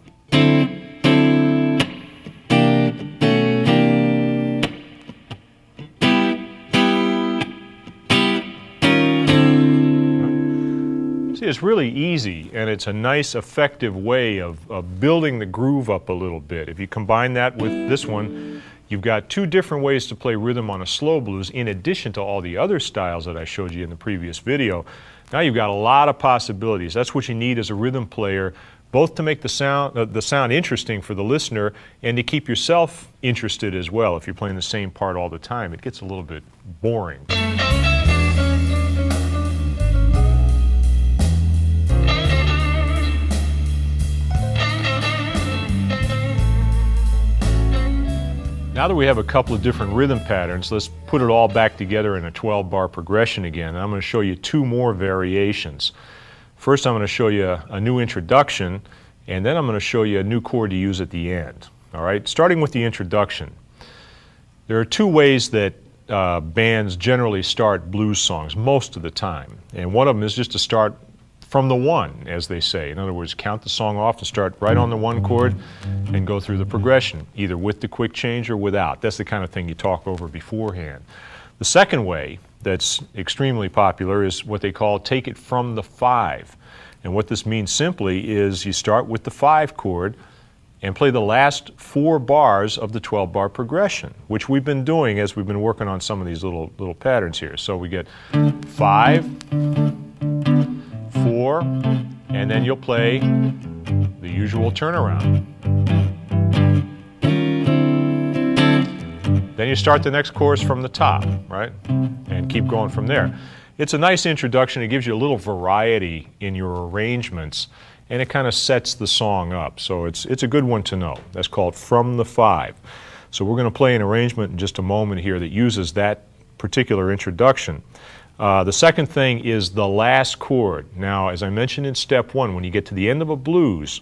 It's really easy, and it's a nice, effective way of building the groove up a little bit. If you combine that with this one, you've got 2 different ways to play rhythm on a slow blues, in addition to all the other styles that I showed you in the previous video. Now you've got a lot of possibilities. That's what you need as a rhythm player, both to make the sound interesting for the listener and to keep yourself interested as well. If you're playing the same part all the time, it gets a little bit boring. Now that we have a couple of different rhythm patterns, let's put it all back together in a 12-bar progression again. I'm going to show you 2 more variations. First, I'm going to show you a new introduction, and then I'm going to show you a new chord to use at the end. All right, starting with the introduction. There are 2 ways that bands generally start blues songs most of the time, and one of them is just to start from the 1, as they say. In other words, count the song off and start right on the 1 chord and go through the progression, either with the quick change or without. That's the kind of thing you talk over beforehand. The second way that's extremely popular is what they call take it from the 5. And what this means simply is you start with the 5 chord and play the last 4 bars of the 12-bar progression, which we've been doing as we've been working on some of these little patterns here. So we get 5, 4, and then you'll play the usual turnaround. Then you start the next chorus from the top, right? And keep going from there. It's a nice introduction. It gives you a little variety in your arrangements, and it kind of sets the song up. So it's a good one to know. That's called From the 5. So we're going to play an arrangement in just a moment here that uses that particular introduction. The second thing is the last chord. Now, as I mentioned in step 1, when you get to the end of a blues,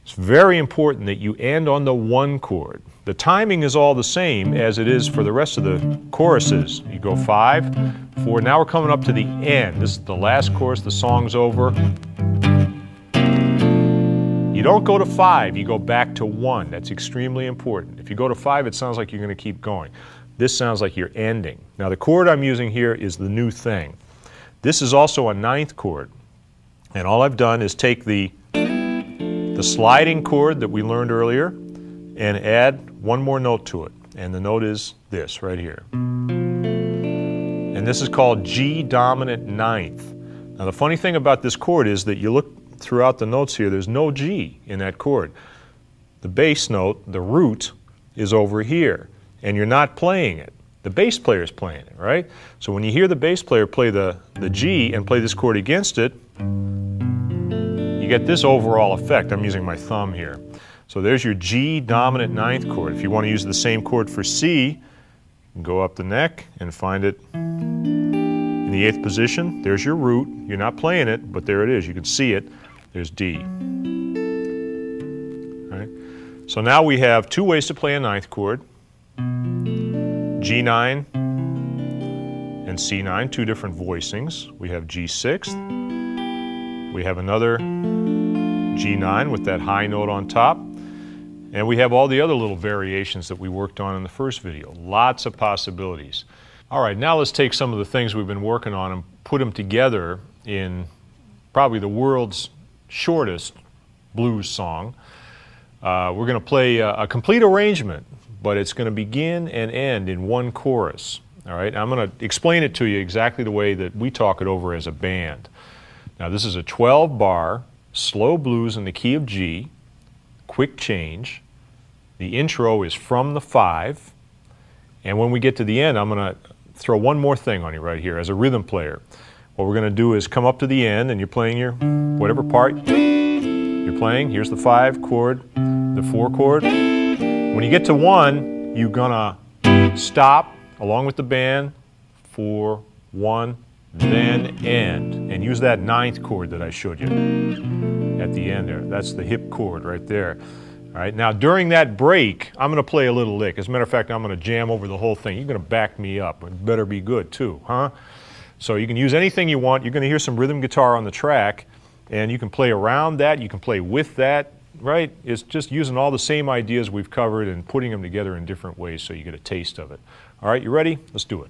it's very important that you end on the 1 chord. The timing is all the same as it is for the rest of the choruses. You go 5, 4, now we're coming up to the end. This is the last chorus, the song's over. You don't go to 5, you go back to 1. That's extremely important. If you go to 5, it sounds like you're going to keep going. This sounds like you're ending. Now the chord I'm using here is the new thing. This is also a 9th chord. And all I've done is take the sliding chord that we learned earlier and add one more note to it. And the note is this right here. And this is called G dominant 9th. Now the funny thing about this chord is that you look throughout the notes here, there's no G in that chord. The bass note, the root, is over here, and you're not playing it. The bass player is playing it, right? So when you hear the bass player play the G and play this chord against it, you get this overall effect. I'm using my thumb here. So there's your G dominant 9th chord. If you want to use the same chord for C, you can go up the neck and find it in the 8th position. There's your root. You're not playing it, but there it is. You can see it. There's D. All right. So now we have 2 ways to play a 9th chord. G9 and C9, 2 different voicings. We have G6. We have another G9 with that high note on top. And we have all the other little variations that we worked on in the first video. Lots of possibilities. All right, now let's take some of the things we've been working on and put them together in probably the world's shortest blues song. We're going to play a complete arrangement, but it's going to begin and end in 1 chorus. All right, I'm going to explain it to you exactly the way that we talk it over as a band. Now this is a 12-bar slow blues in the key of G, quick change. The intro is from the 5, and when we get to the end, I'm going to throw one more thing on you right here as a rhythm player. What we're going to do is come up to the end, and you're playing your whatever part you're playing. Here's the 5 chord, the 4 chord. When you get to 1, you're going to stop along with the band, 4, 1, then end, and use that 9th chord that I showed you at the end there. That's the hip chord right there. All right, now during that break, I'm going to play a little lick. As a matter of fact, I'm going to jam over the whole thing. You're going to back me up. It better be good too, huh? So you can use anything you want. You're going to hear some rhythm guitar on the track, and you can play around that. You can play with that, right? It's just using all the same ideas we've covered and putting them together in different ways so you get a taste of it. All right, you ready? Let's do it.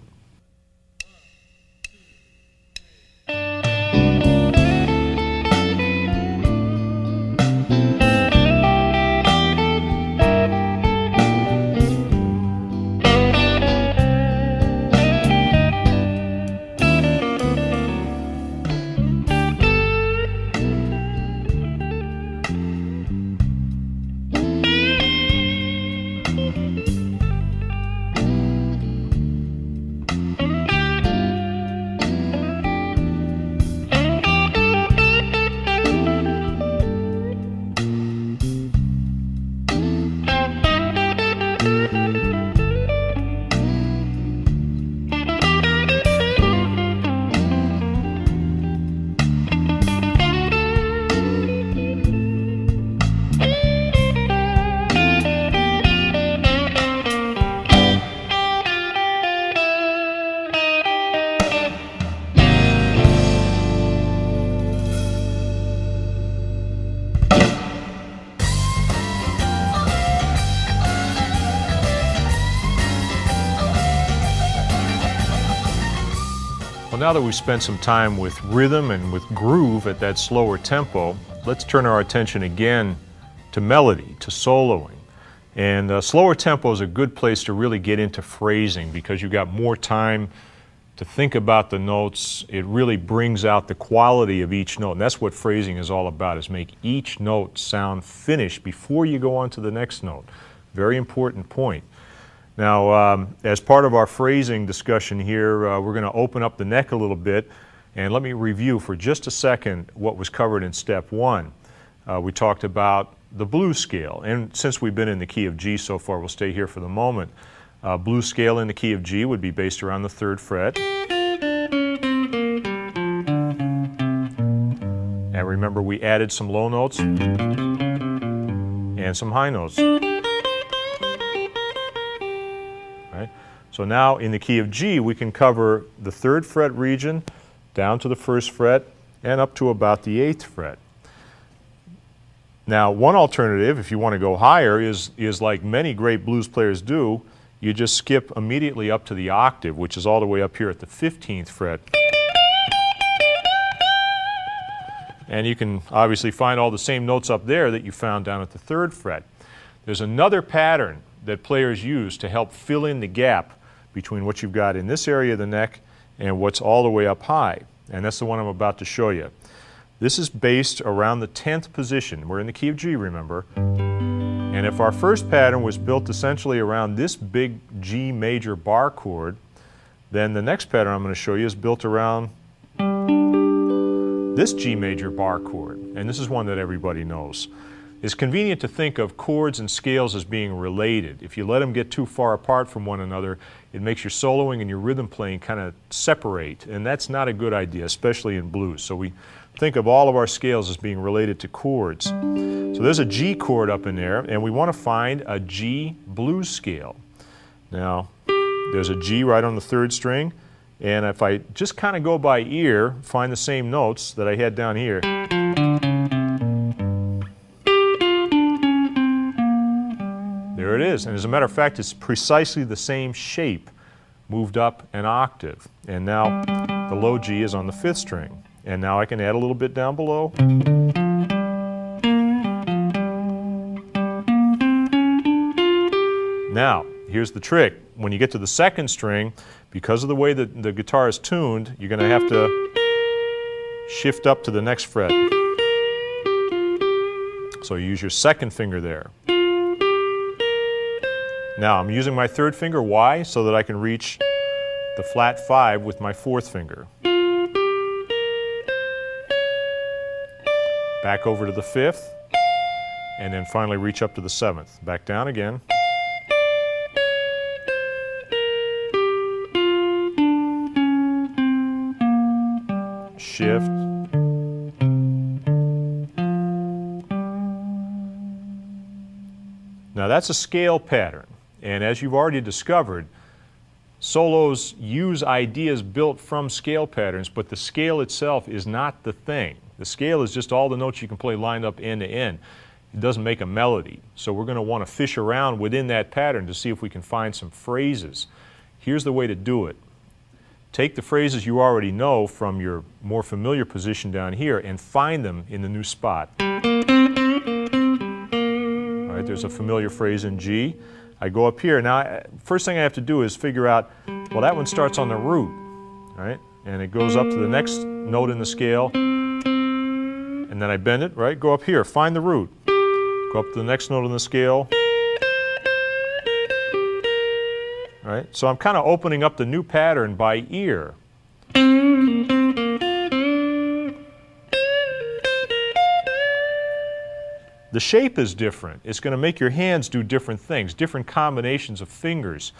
Well, now that we've spent some time with rhythm and with groove at that slower tempo, let's turn our attention again to melody, to soloing. And slower tempo is a good place to really get into phrasing because you've got more time to think about the notes. It really brings out the quality of each note, and that's what phrasing is all about, is make each note sound finished before you go on to the next note. Very important point. Now, as part of our phrasing discussion here, we're going to open up the neck a little bit, and let me review for just a second what was covered in step one. We talked about the blues scale, and since we've been in the key of G so far, we'll stay here for the moment. Blues scale in the key of G would be based around the 3rd fret. And remember, we added some low notes and some high notes. Right? So now in the key of G, we can cover the 3rd fret region down to the 1st fret and up to about the 8th fret. Now, one alternative, if you want to go higher, is like many great blues players do, you just skip immediately up to the octave, which is all the way up here at the 15th fret. And you can obviously find all the same notes up there that you found down at the 3rd fret. There's another pattern that players use to help fill in the gap between what you've got in this area of the neck and what's all the way up high. And that's the one I'm about to show you. This is based around the 10th position. We're in the key of G, remember. And if our first pattern was built essentially around this big G major bar chord, then the next pattern I'm going to show you is built around this G major bar chord. And this is one that everybody knows. It's convenient to think of chords and scales as being related. If you let them get too far apart from one another, it makes your soloing and your rhythm playing kind of separate. And that's not a good idea, especially in blues. So we think of all of our scales as being related to chords. So there's a G chord up in there, and we want to find a G blues scale. Now, there's a G right on the 3rd string, and if I just kind of go by ear, find the same notes that I had down here. There it is, and as a matter of fact, it's precisely the same shape moved up an octave. And now the low G is on the 5th string. And now I can add a little bit down below. Now, here's the trick. When you get to the 2nd string, because of the way that the guitar is tuned, you're going to have to shift up to the next fret. So you use your 2nd finger there. Now, I'm using my 3rd finger. Why? So that I can reach the flat 5 with my 4th finger. Back over to the 5th, and then finally reach up to the 7th. Back down again. Shift. Now that's a scale pattern, and as you've already discovered, solos use ideas built from scale patterns, but the scale itself is not the thing. The scale is just all the notes you can play lined up end to end. It doesn't make a melody. So we're going to want to fish around within that pattern to see if we can find some phrases. Here's the way to do it. Take the phrases you already know from your more familiar position down here and find them in the new spot. All right, there's a familiar phrase in G. I go up here. Now, first thing I have to do is figure out, well, that one starts on the root, right? And it goes up to the next note in the scale. And then I bend it, right? Go up here, find the root. Go up to the next note on the scale. Right? So I'm kind of opening up the new pattern by ear. The shape is different. It's going to make your hands do different things, different combinations of fingers.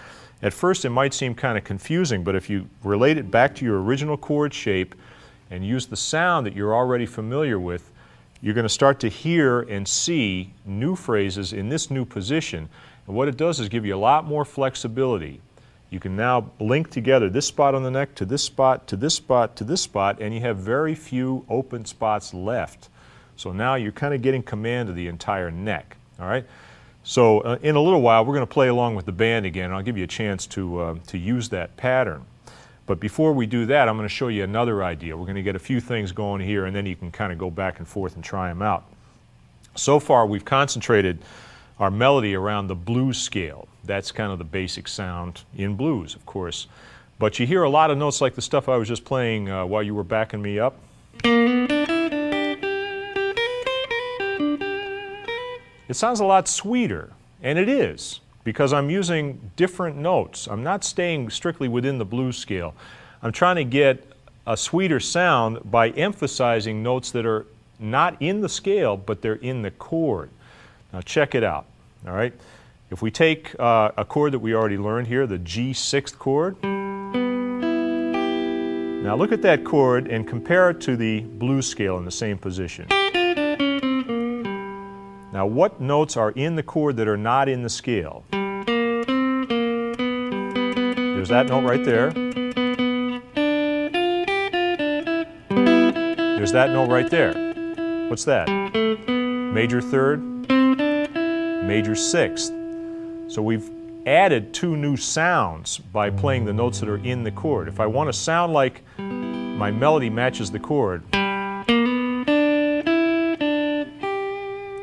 At first it might seem kind of confusing, but if you relate it back to your original chord shape and use the sound that you're already familiar with, you're going to start to hear and see new phrases in this new position. And what it does is give you a lot more flexibility. You can now link together this spot on the neck to this spot, to this spot, to this spot, and you have very few open spots left. So now you're kind of getting command of the entire neck. All right? So in a little while, we're going to play along with the band again, and I'll give you a chance to use that pattern. But before we do that, I'm going to show you another idea. We're going to get a few things going here, and then you can kind of go back and forth and try them out. So far we've concentrated our melody around the blues scale. That's kind of the basic sound in blues, of course. But you hear a lot of notes like the stuff I was just playing while you were backing me up. It sounds a lot sweeter, and it is, because I'm using different notes. I'm not staying strictly within the blues scale. I'm trying to get a sweeter sound by emphasizing notes that are not in the scale, but they're in the chord. Now check it out, all right? If we take a chord that we already learned here, the G sixth chord. Now look at that chord and compare it to the blues scale in the same position. Now what notes are in the chord that are not in the scale? There's that note right there. There's that note right there. What's that? Major third, major sixth. So we've added two new sounds by playing the notes that are in the chord. If I want to sound like my melody matches the chord,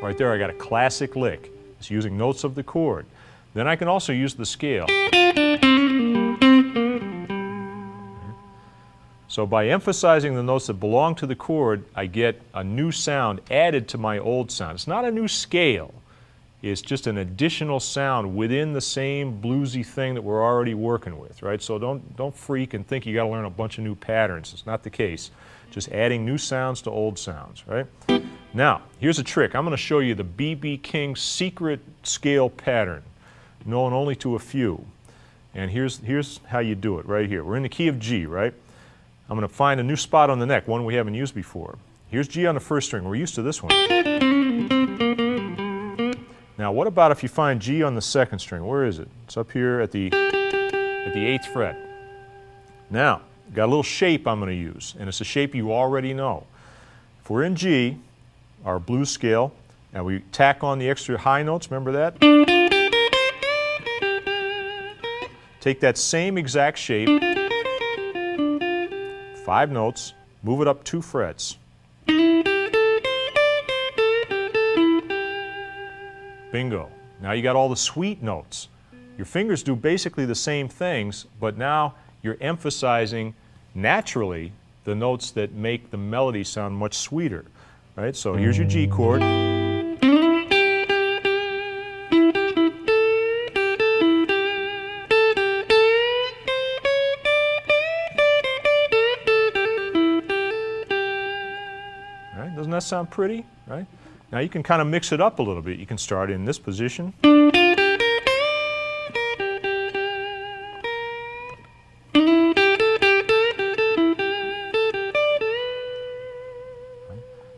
right there I got a classic lick. It's using notes of the chord. Then I can also use the scale. So by emphasizing the notes that belong to the chord, I get a new sound added to my old sound. It's not a new scale. It's just an additional sound within the same bluesy thing that we're already working with, right? So don't freak and think you got to learn a bunch of new patterns. It's not the case. Just adding new sounds to old sounds, right? Now, here's a trick. I'm going to show you the B.B. King secret scale pattern, known only to a few. And here's how you do it right here. We're in the key of G, right? I'm going to find a new spot on the neck, one we haven't used before. Here's G on the first string. We're used to this one. Now, what about if you find G on the second string? Where is it? It's up here at the 8th fret. Now, got a little shape I'm going to use, and it's a shape you already know. If we're in G, our blues scale, and we tack on the extra high notes, remember that? Take that same exact shape, 5 notes, move it up 2 frets. Bingo. Now you got all the sweet notes. Your fingers do basically the same things, but now you're emphasizing naturally the notes that make the melody sound much sweeter. Right? So here's your G chord. Right? Doesn't that sound pretty? Right? Now you can kind of mix it up a little bit. You can start in this position.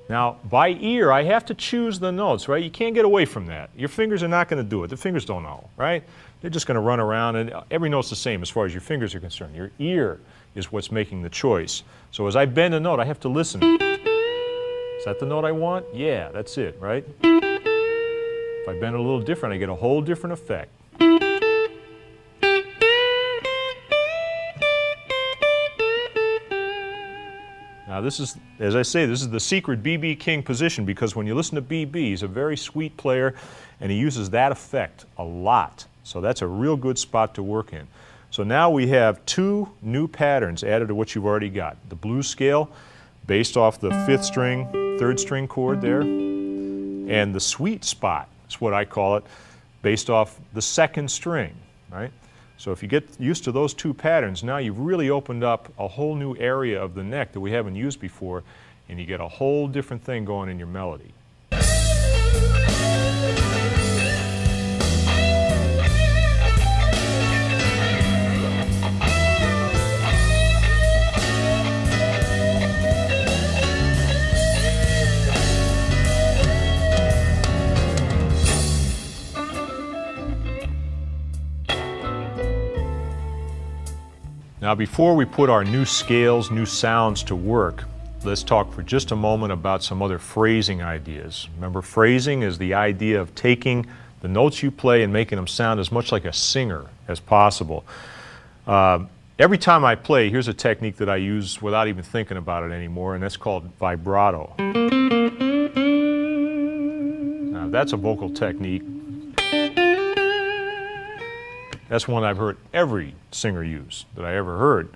Now, by ear, I have to choose the notes, right? You can't get away from that. Your fingers are not going to do it. The fingers don't know, right? They're just going to run around, and every note's the same as far as your fingers are concerned. Your ear is what's making the choice. So as I bend a note, I have to listen. Is that the note I want? Yeah, that's it, right? If I bend it a little different, I get a whole different effect. Now this is, as I say, this is the secret B.B. King position, because when you listen to B.B., he's a very sweet player and he uses that effect a lot. So that's a real good spot to work in. So now we have 2 new patterns added to what you've already got. The blues scale, based off the 5th string, 3rd string chord there, and the sweet spot, is what I call it, based off the 2nd string, right? So if you get used to those 2 patterns, now you've really opened up a whole new area of the neck that we haven't used before, and you get a whole different thing going in your melody. Now before we put our new scales, new sounds to work, let's talk for just a moment about some other phrasing ideas. Remember, phrasing is the idea of taking the notes you play and making them sound as much like a singer as possible. Every time I play, here's a technique that I use without even thinking about it anymore, and that's called vibrato. that's a vocal technique. That's one I've heard every singer use that I ever heard.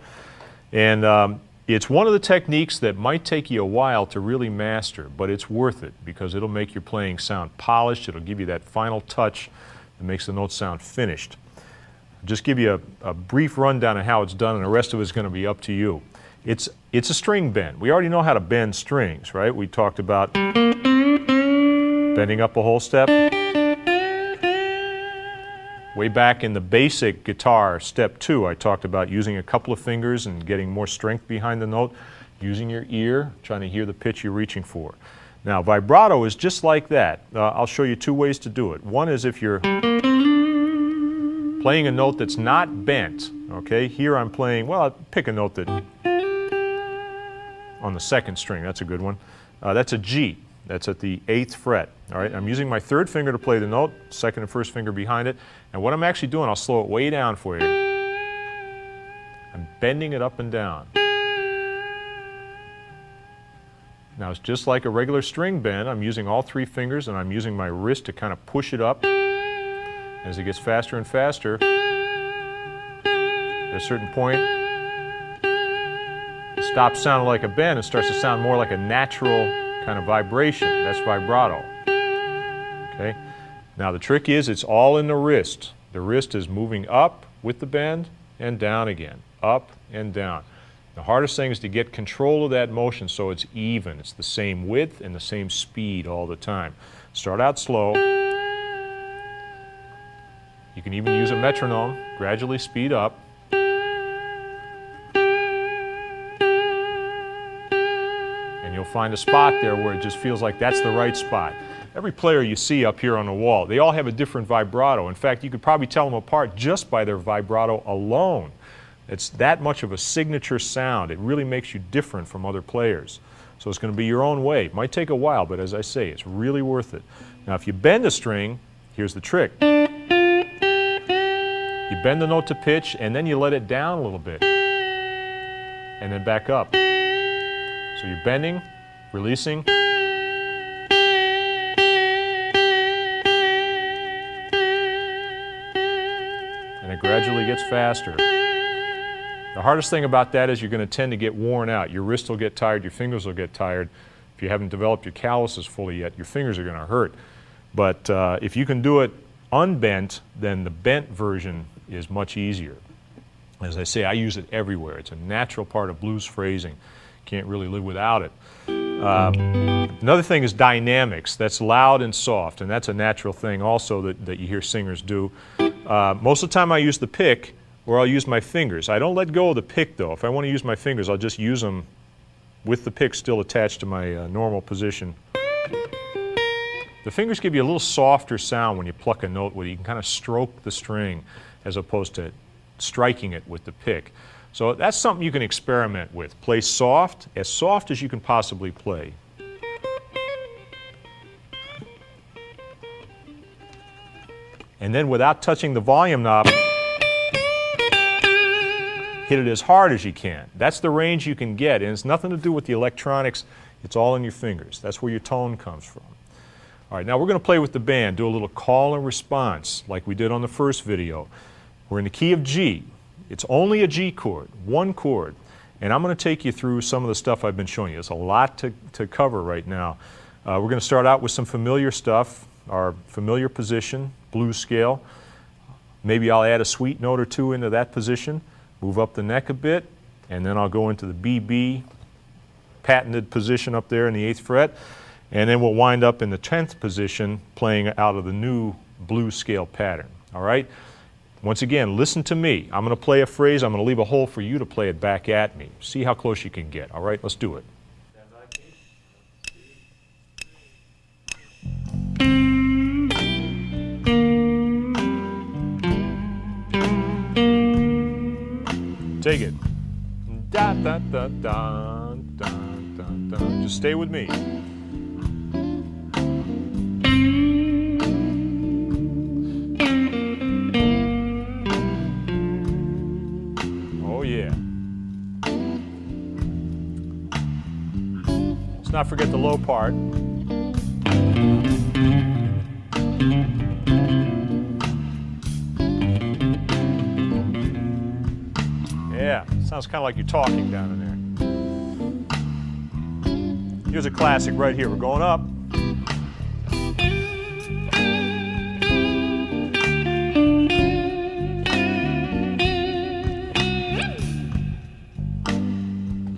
And it's one of the techniques that might take you a while to really master, but it's worth it because it'll make your playing sound polished. It'll give you that final touch that makes the notes sound finished. I'll just give you a brief rundown of how it's done, and the rest of it is going to be up to you. It's a string bend. We already know how to bend strings, right? We talked about bending up a whole step. Way back in the basic guitar, step 2, I talked about using a couple of fingers and getting more strength behind the note, using your ear, trying to hear the pitch you're reaching for. Now, vibrato is just like that. I'll show you 2 ways to do it. One is if you're playing a note that's not bent, okay? Here I'm playing, well, I'll pick a note that, on the 2nd string, that's a good one. That's a G. That's at the 8th fret. All right, I'm using my 3rd finger to play the note, 2nd and 1st finger behind it. And what I'm actually doing, I'll slow it way down for you. I'm bending it up and down. Now it's just like a regular string bend. I'm using all 3 fingers and I'm using my wrist to kind of push it up. As it gets faster and faster, at a certain point, it stops sounding like a bend and starts to sound more like a natural kind of vibration. That's vibrato. Okay? Now the trick is it's all in the wrist. The wrist is moving up with the bend and down again. Up and down. The hardest thing is to get control of that motion so it's even. It's the same width and the same speed all the time. Start out slow. You can even use a metronome. Gradually speed up. You'll find a spot there where it just feels like that's the right spot. Every player you see up here on the wall, they all have a different vibrato. In fact, you could probably tell them apart just by their vibrato alone. It's that much of a signature sound. It really makes you different from other players. So it's going to be your own way. It might take a while, but as I say, it's really worth it. Now, if you bend a string, here's the trick. You bend the note to pitch, and then you let it down a little bit, and then back up. So you're bending, releasing, and it gradually gets faster. The hardest thing about that is you're going to tend to get worn out. Your wrist will get tired, your fingers will get tired. If you haven't developed your calluses fully yet, your fingers are going to hurt. But if you can do it unbent, then the bent version is much easier. As I say, I use it everywhere. It's a natural part of blues phrasing. Can't really live without it. Another thing is dynamics. That's loud and soft, and that's a natural thing also that you hear singers do. Most of the time I use the pick, or I'll use my fingers. I don't let go of the pick though. If I want to use my fingers, I'll just use them with the pick still attached to my normal position. The fingers give you a little softer sound when you pluck a note with it. You can kind of stroke the string as opposed to striking it with the pick. So that's something you can experiment with. Play soft as you can possibly play. And then without touching the volume knob, hit it as hard as you can. That's the range you can get, and it's nothing to do with the electronics. It's all in your fingers. That's where your tone comes from. All right, now we're going to play with the band, do a little call and response like we did on the first video. We're in the key of G. It's only a G chord, 1 chord. And I'm going to take you through some of the stuff I've been showing you. It's a lot to cover right now. We're going to start out with some familiar stuff, our familiar position, blues scale. Maybe I'll add a sweet note or 2 into that position, move up the neck a bit, and then I'll go into the BB patented position up there in the 8th fret. And then we'll wind up in the 10th position playing out of the new blues scale pattern. All right? Once again, listen to me. I'm going to play a phrase. I'm going to leave a hole for you to play it back at me. See how close you can get. All right, let's do it. Take it. Da, da, da, da, da, da, da. Just stay with me. Let's not forget the low part. Sounds kind of like you're talking down in there. Here's a classic right here. We're going up.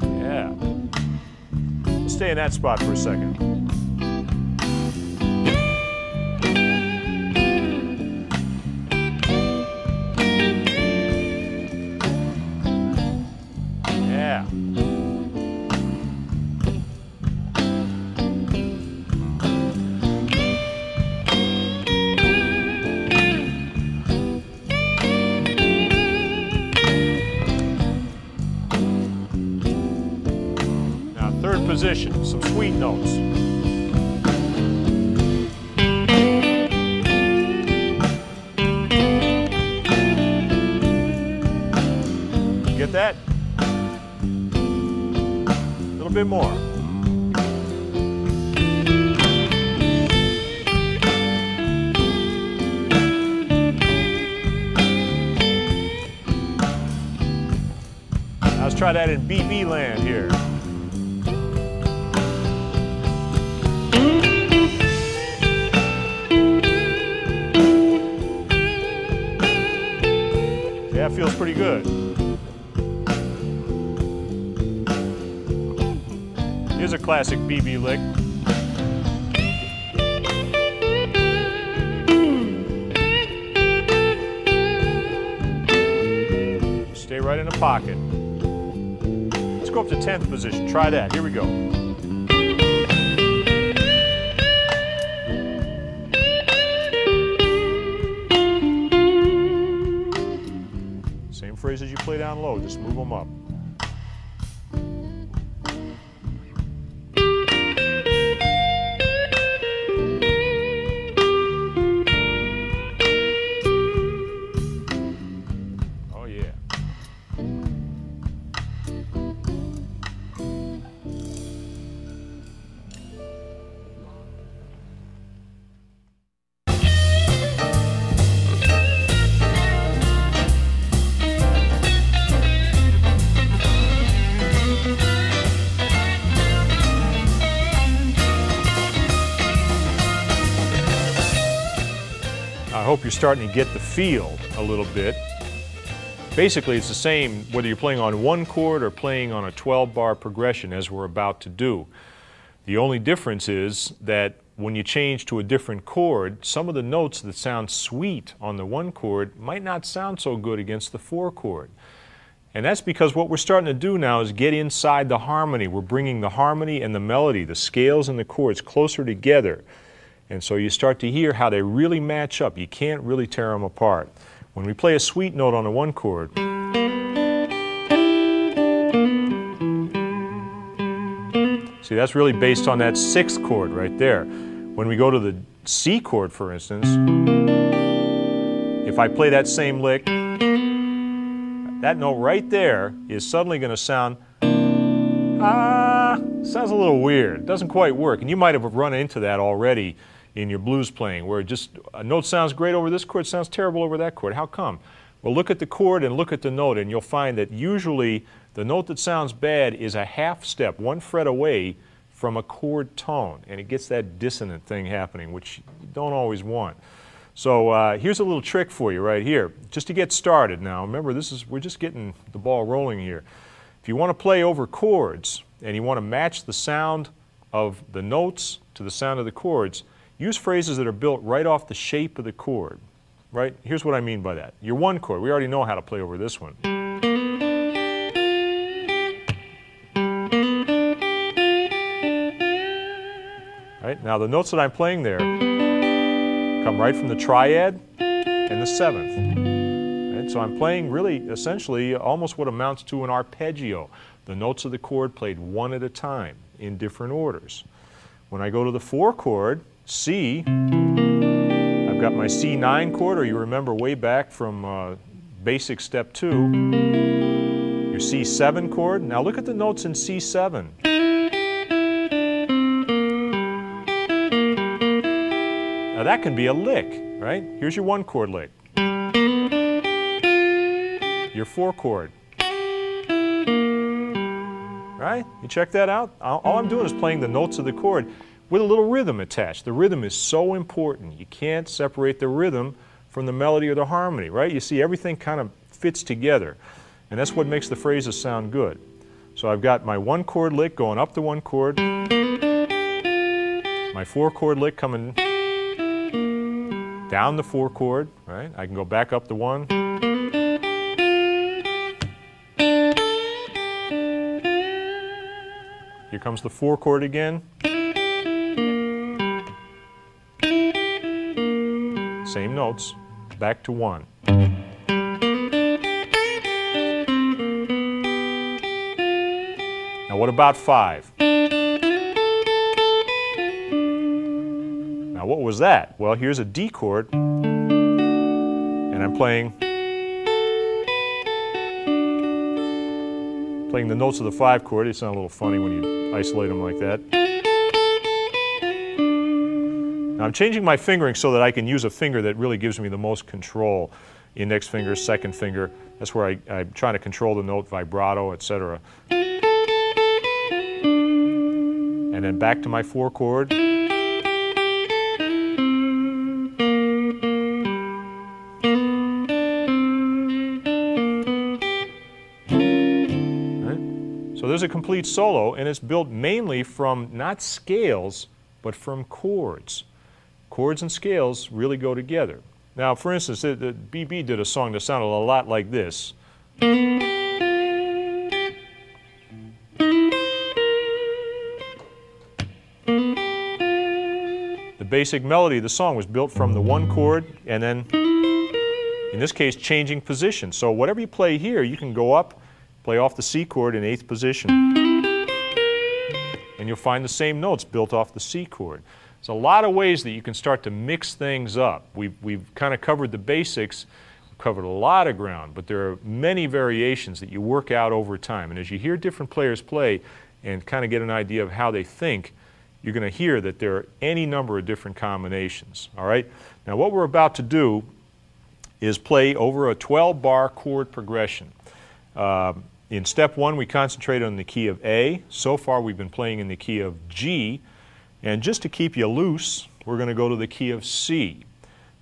Yeah. Let's stay in that spot for a second. Third position, some sweet notes. Get that? A little bit more. Now let's try that in BB land here. That feels pretty good. Here's a classic BB lick. Stay right in the pocket. Let's go up to 10th position. Try that. Here we go. Same phrases you play down low, just move them up. Oh yeah. I hope you're starting to get the feel a little bit. Basically, it's the same whether you're playing on one chord or playing on a 12-bar progression, as we're about to do. The only difference is that when you change to a different chord, some of the notes that sound sweet on the one chord might not sound so good against the 4 chord. And that's because what we're starting to do now is get inside the harmony. We're bringing the harmony and the melody, the scales and the chords closer together. And so you start to hear how they really match up. You can't really tear them apart. When we play a sweet note on the one chord, see, that's really based on that 6th chord right there. When we go to the C chord, for instance, if I play that same lick, that note right there is suddenly going to sound, sounds a little weird. It doesn't quite work. And you might have run into that already in your blues playing, where just a note sounds great over this chord, sounds terrible over that chord. How come? Well, look at the chord and look at the note, and you'll find that usually the note that sounds bad is a half step, 1 fret away from a chord tone, and it gets that dissonant thing happening, which you don't always want. So here's a little trick for you right here, just to get started now. Remember, we're just getting the ball rolling here. If you want to play over chords, and you want to match the sound of the notes to the sound of the chords, use phrases that are built right off the shape of the chord. Right? Here's what I mean by that. Your one chord, we already know how to play over this one. Right? Now the notes that I'm playing there come right from the triad and the 7th. Right? So I'm playing really, essentially, almost what amounts to an arpeggio. The notes of the chord played one at a time in different orders. When I go to the 4 chord, C, I've got my C9 chord, or you remember way back from basic step 2, your C7 chord. Now look at the notes in C7. Now that can be a lick, right? Here's your 1 chord lick. Your 4 chord. right? You check that out? All I'm doing is playing the notes of the chord with a little rhythm attached. The rhythm is so important. You can't separate the rhythm from the melody or the harmony, right? You see, everything kind of fits together, and that's what makes the phrases sound good. So I've got my 1-chord lick going up the 1 chord, my 4-chord lick coming down the 4 chord, right? I can go back up the 1. Here comes the 4 chord again. Same notes, back to 1. Now what about 5? Now what was that? Well, here's a D chord, and I'm playing the notes of the 5 chord. They sound a little funny when you isolate them like that. Now I'm changing my fingering so that I can use a finger that really gives me the most control. Index finger, second finger. That's where I'm trying to control the note, vibrato, etc. And then back to my 4 chord. So there's a complete solo, and it's built mainly from not scales, but from chords. Chords and scales really go together. Now, for instance, the BB did a song that sounded a lot like this. The basic melody of the song was built from the 1 chord, and then, in this case, changing position. So whatever you play here, you can go up, play off the C chord in 8th position, and you'll find the same notes built off the C chord. There's a lot of ways that you can start to mix things up. We've kind of covered the basics, we've covered a lot of ground, but there are many variations that you work out over time. And as you hear different players play and kind of get an idea of how they think, you're going to hear that there are any number of different combinations. All right? Now what we're about to do is play over a 12-bar chord progression. In step 1, we concentrated on the key of A. So far, we've been playing in the key of G. And just to keep you loose, we're going to go to the key of C.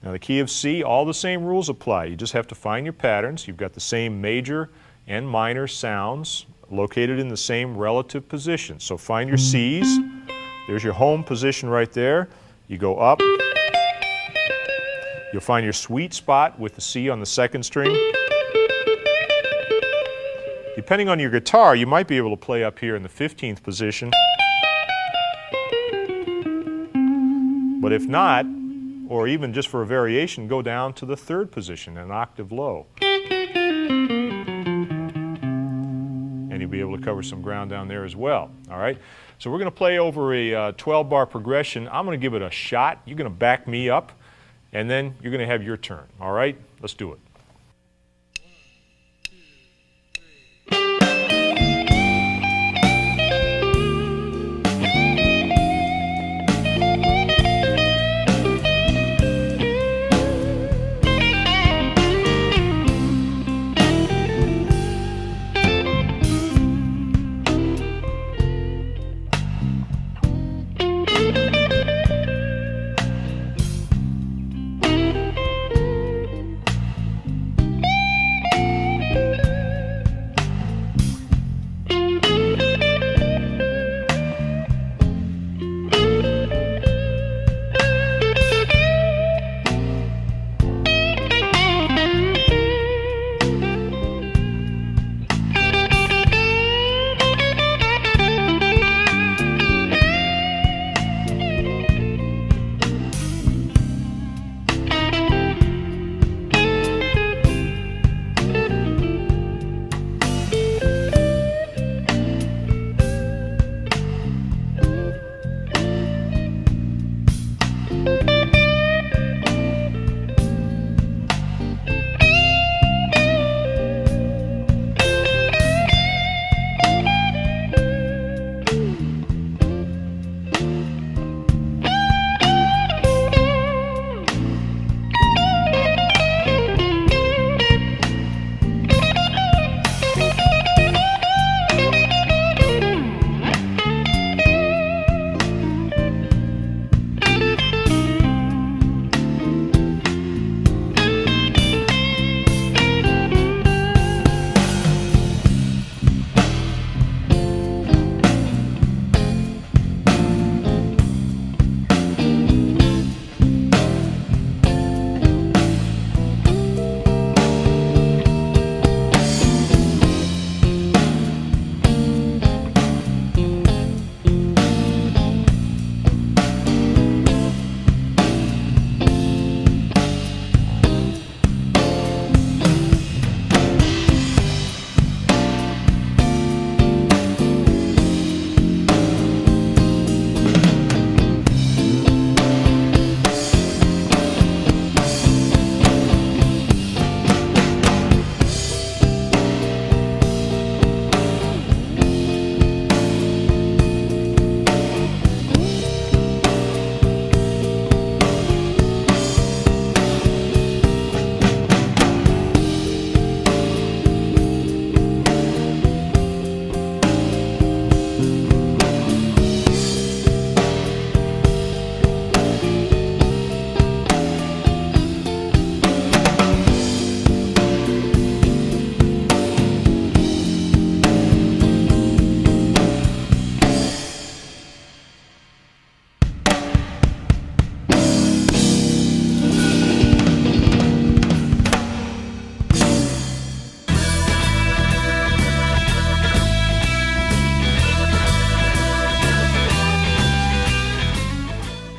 Now, the key of C, all the same rules apply. You just have to find your patterns. You've got the same major and minor sounds located in the same relative position. So find your C's. There's your home position right there. You go up. You'll find your sweet spot with the C on the 2nd string. Depending on your guitar, you might be able to play up here in the 15th position. But if not, or even just for a variation, go down to the 3rd position, an octave low. And you'll be able to cover some ground down there as well. All right? So we're going to play over a 12-bar progression. I'm going to give it a shot. You're going to back me up, and then you're going to have your turn. All right? Let's do it.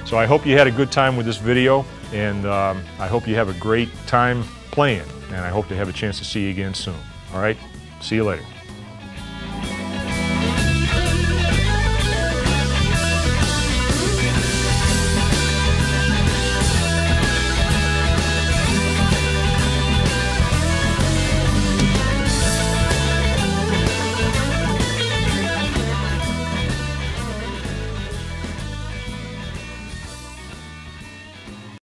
So I hope you had a good time with this video, and I hope you have a great time playing, and I hope to have a chance to see you again soon. All right, see you later.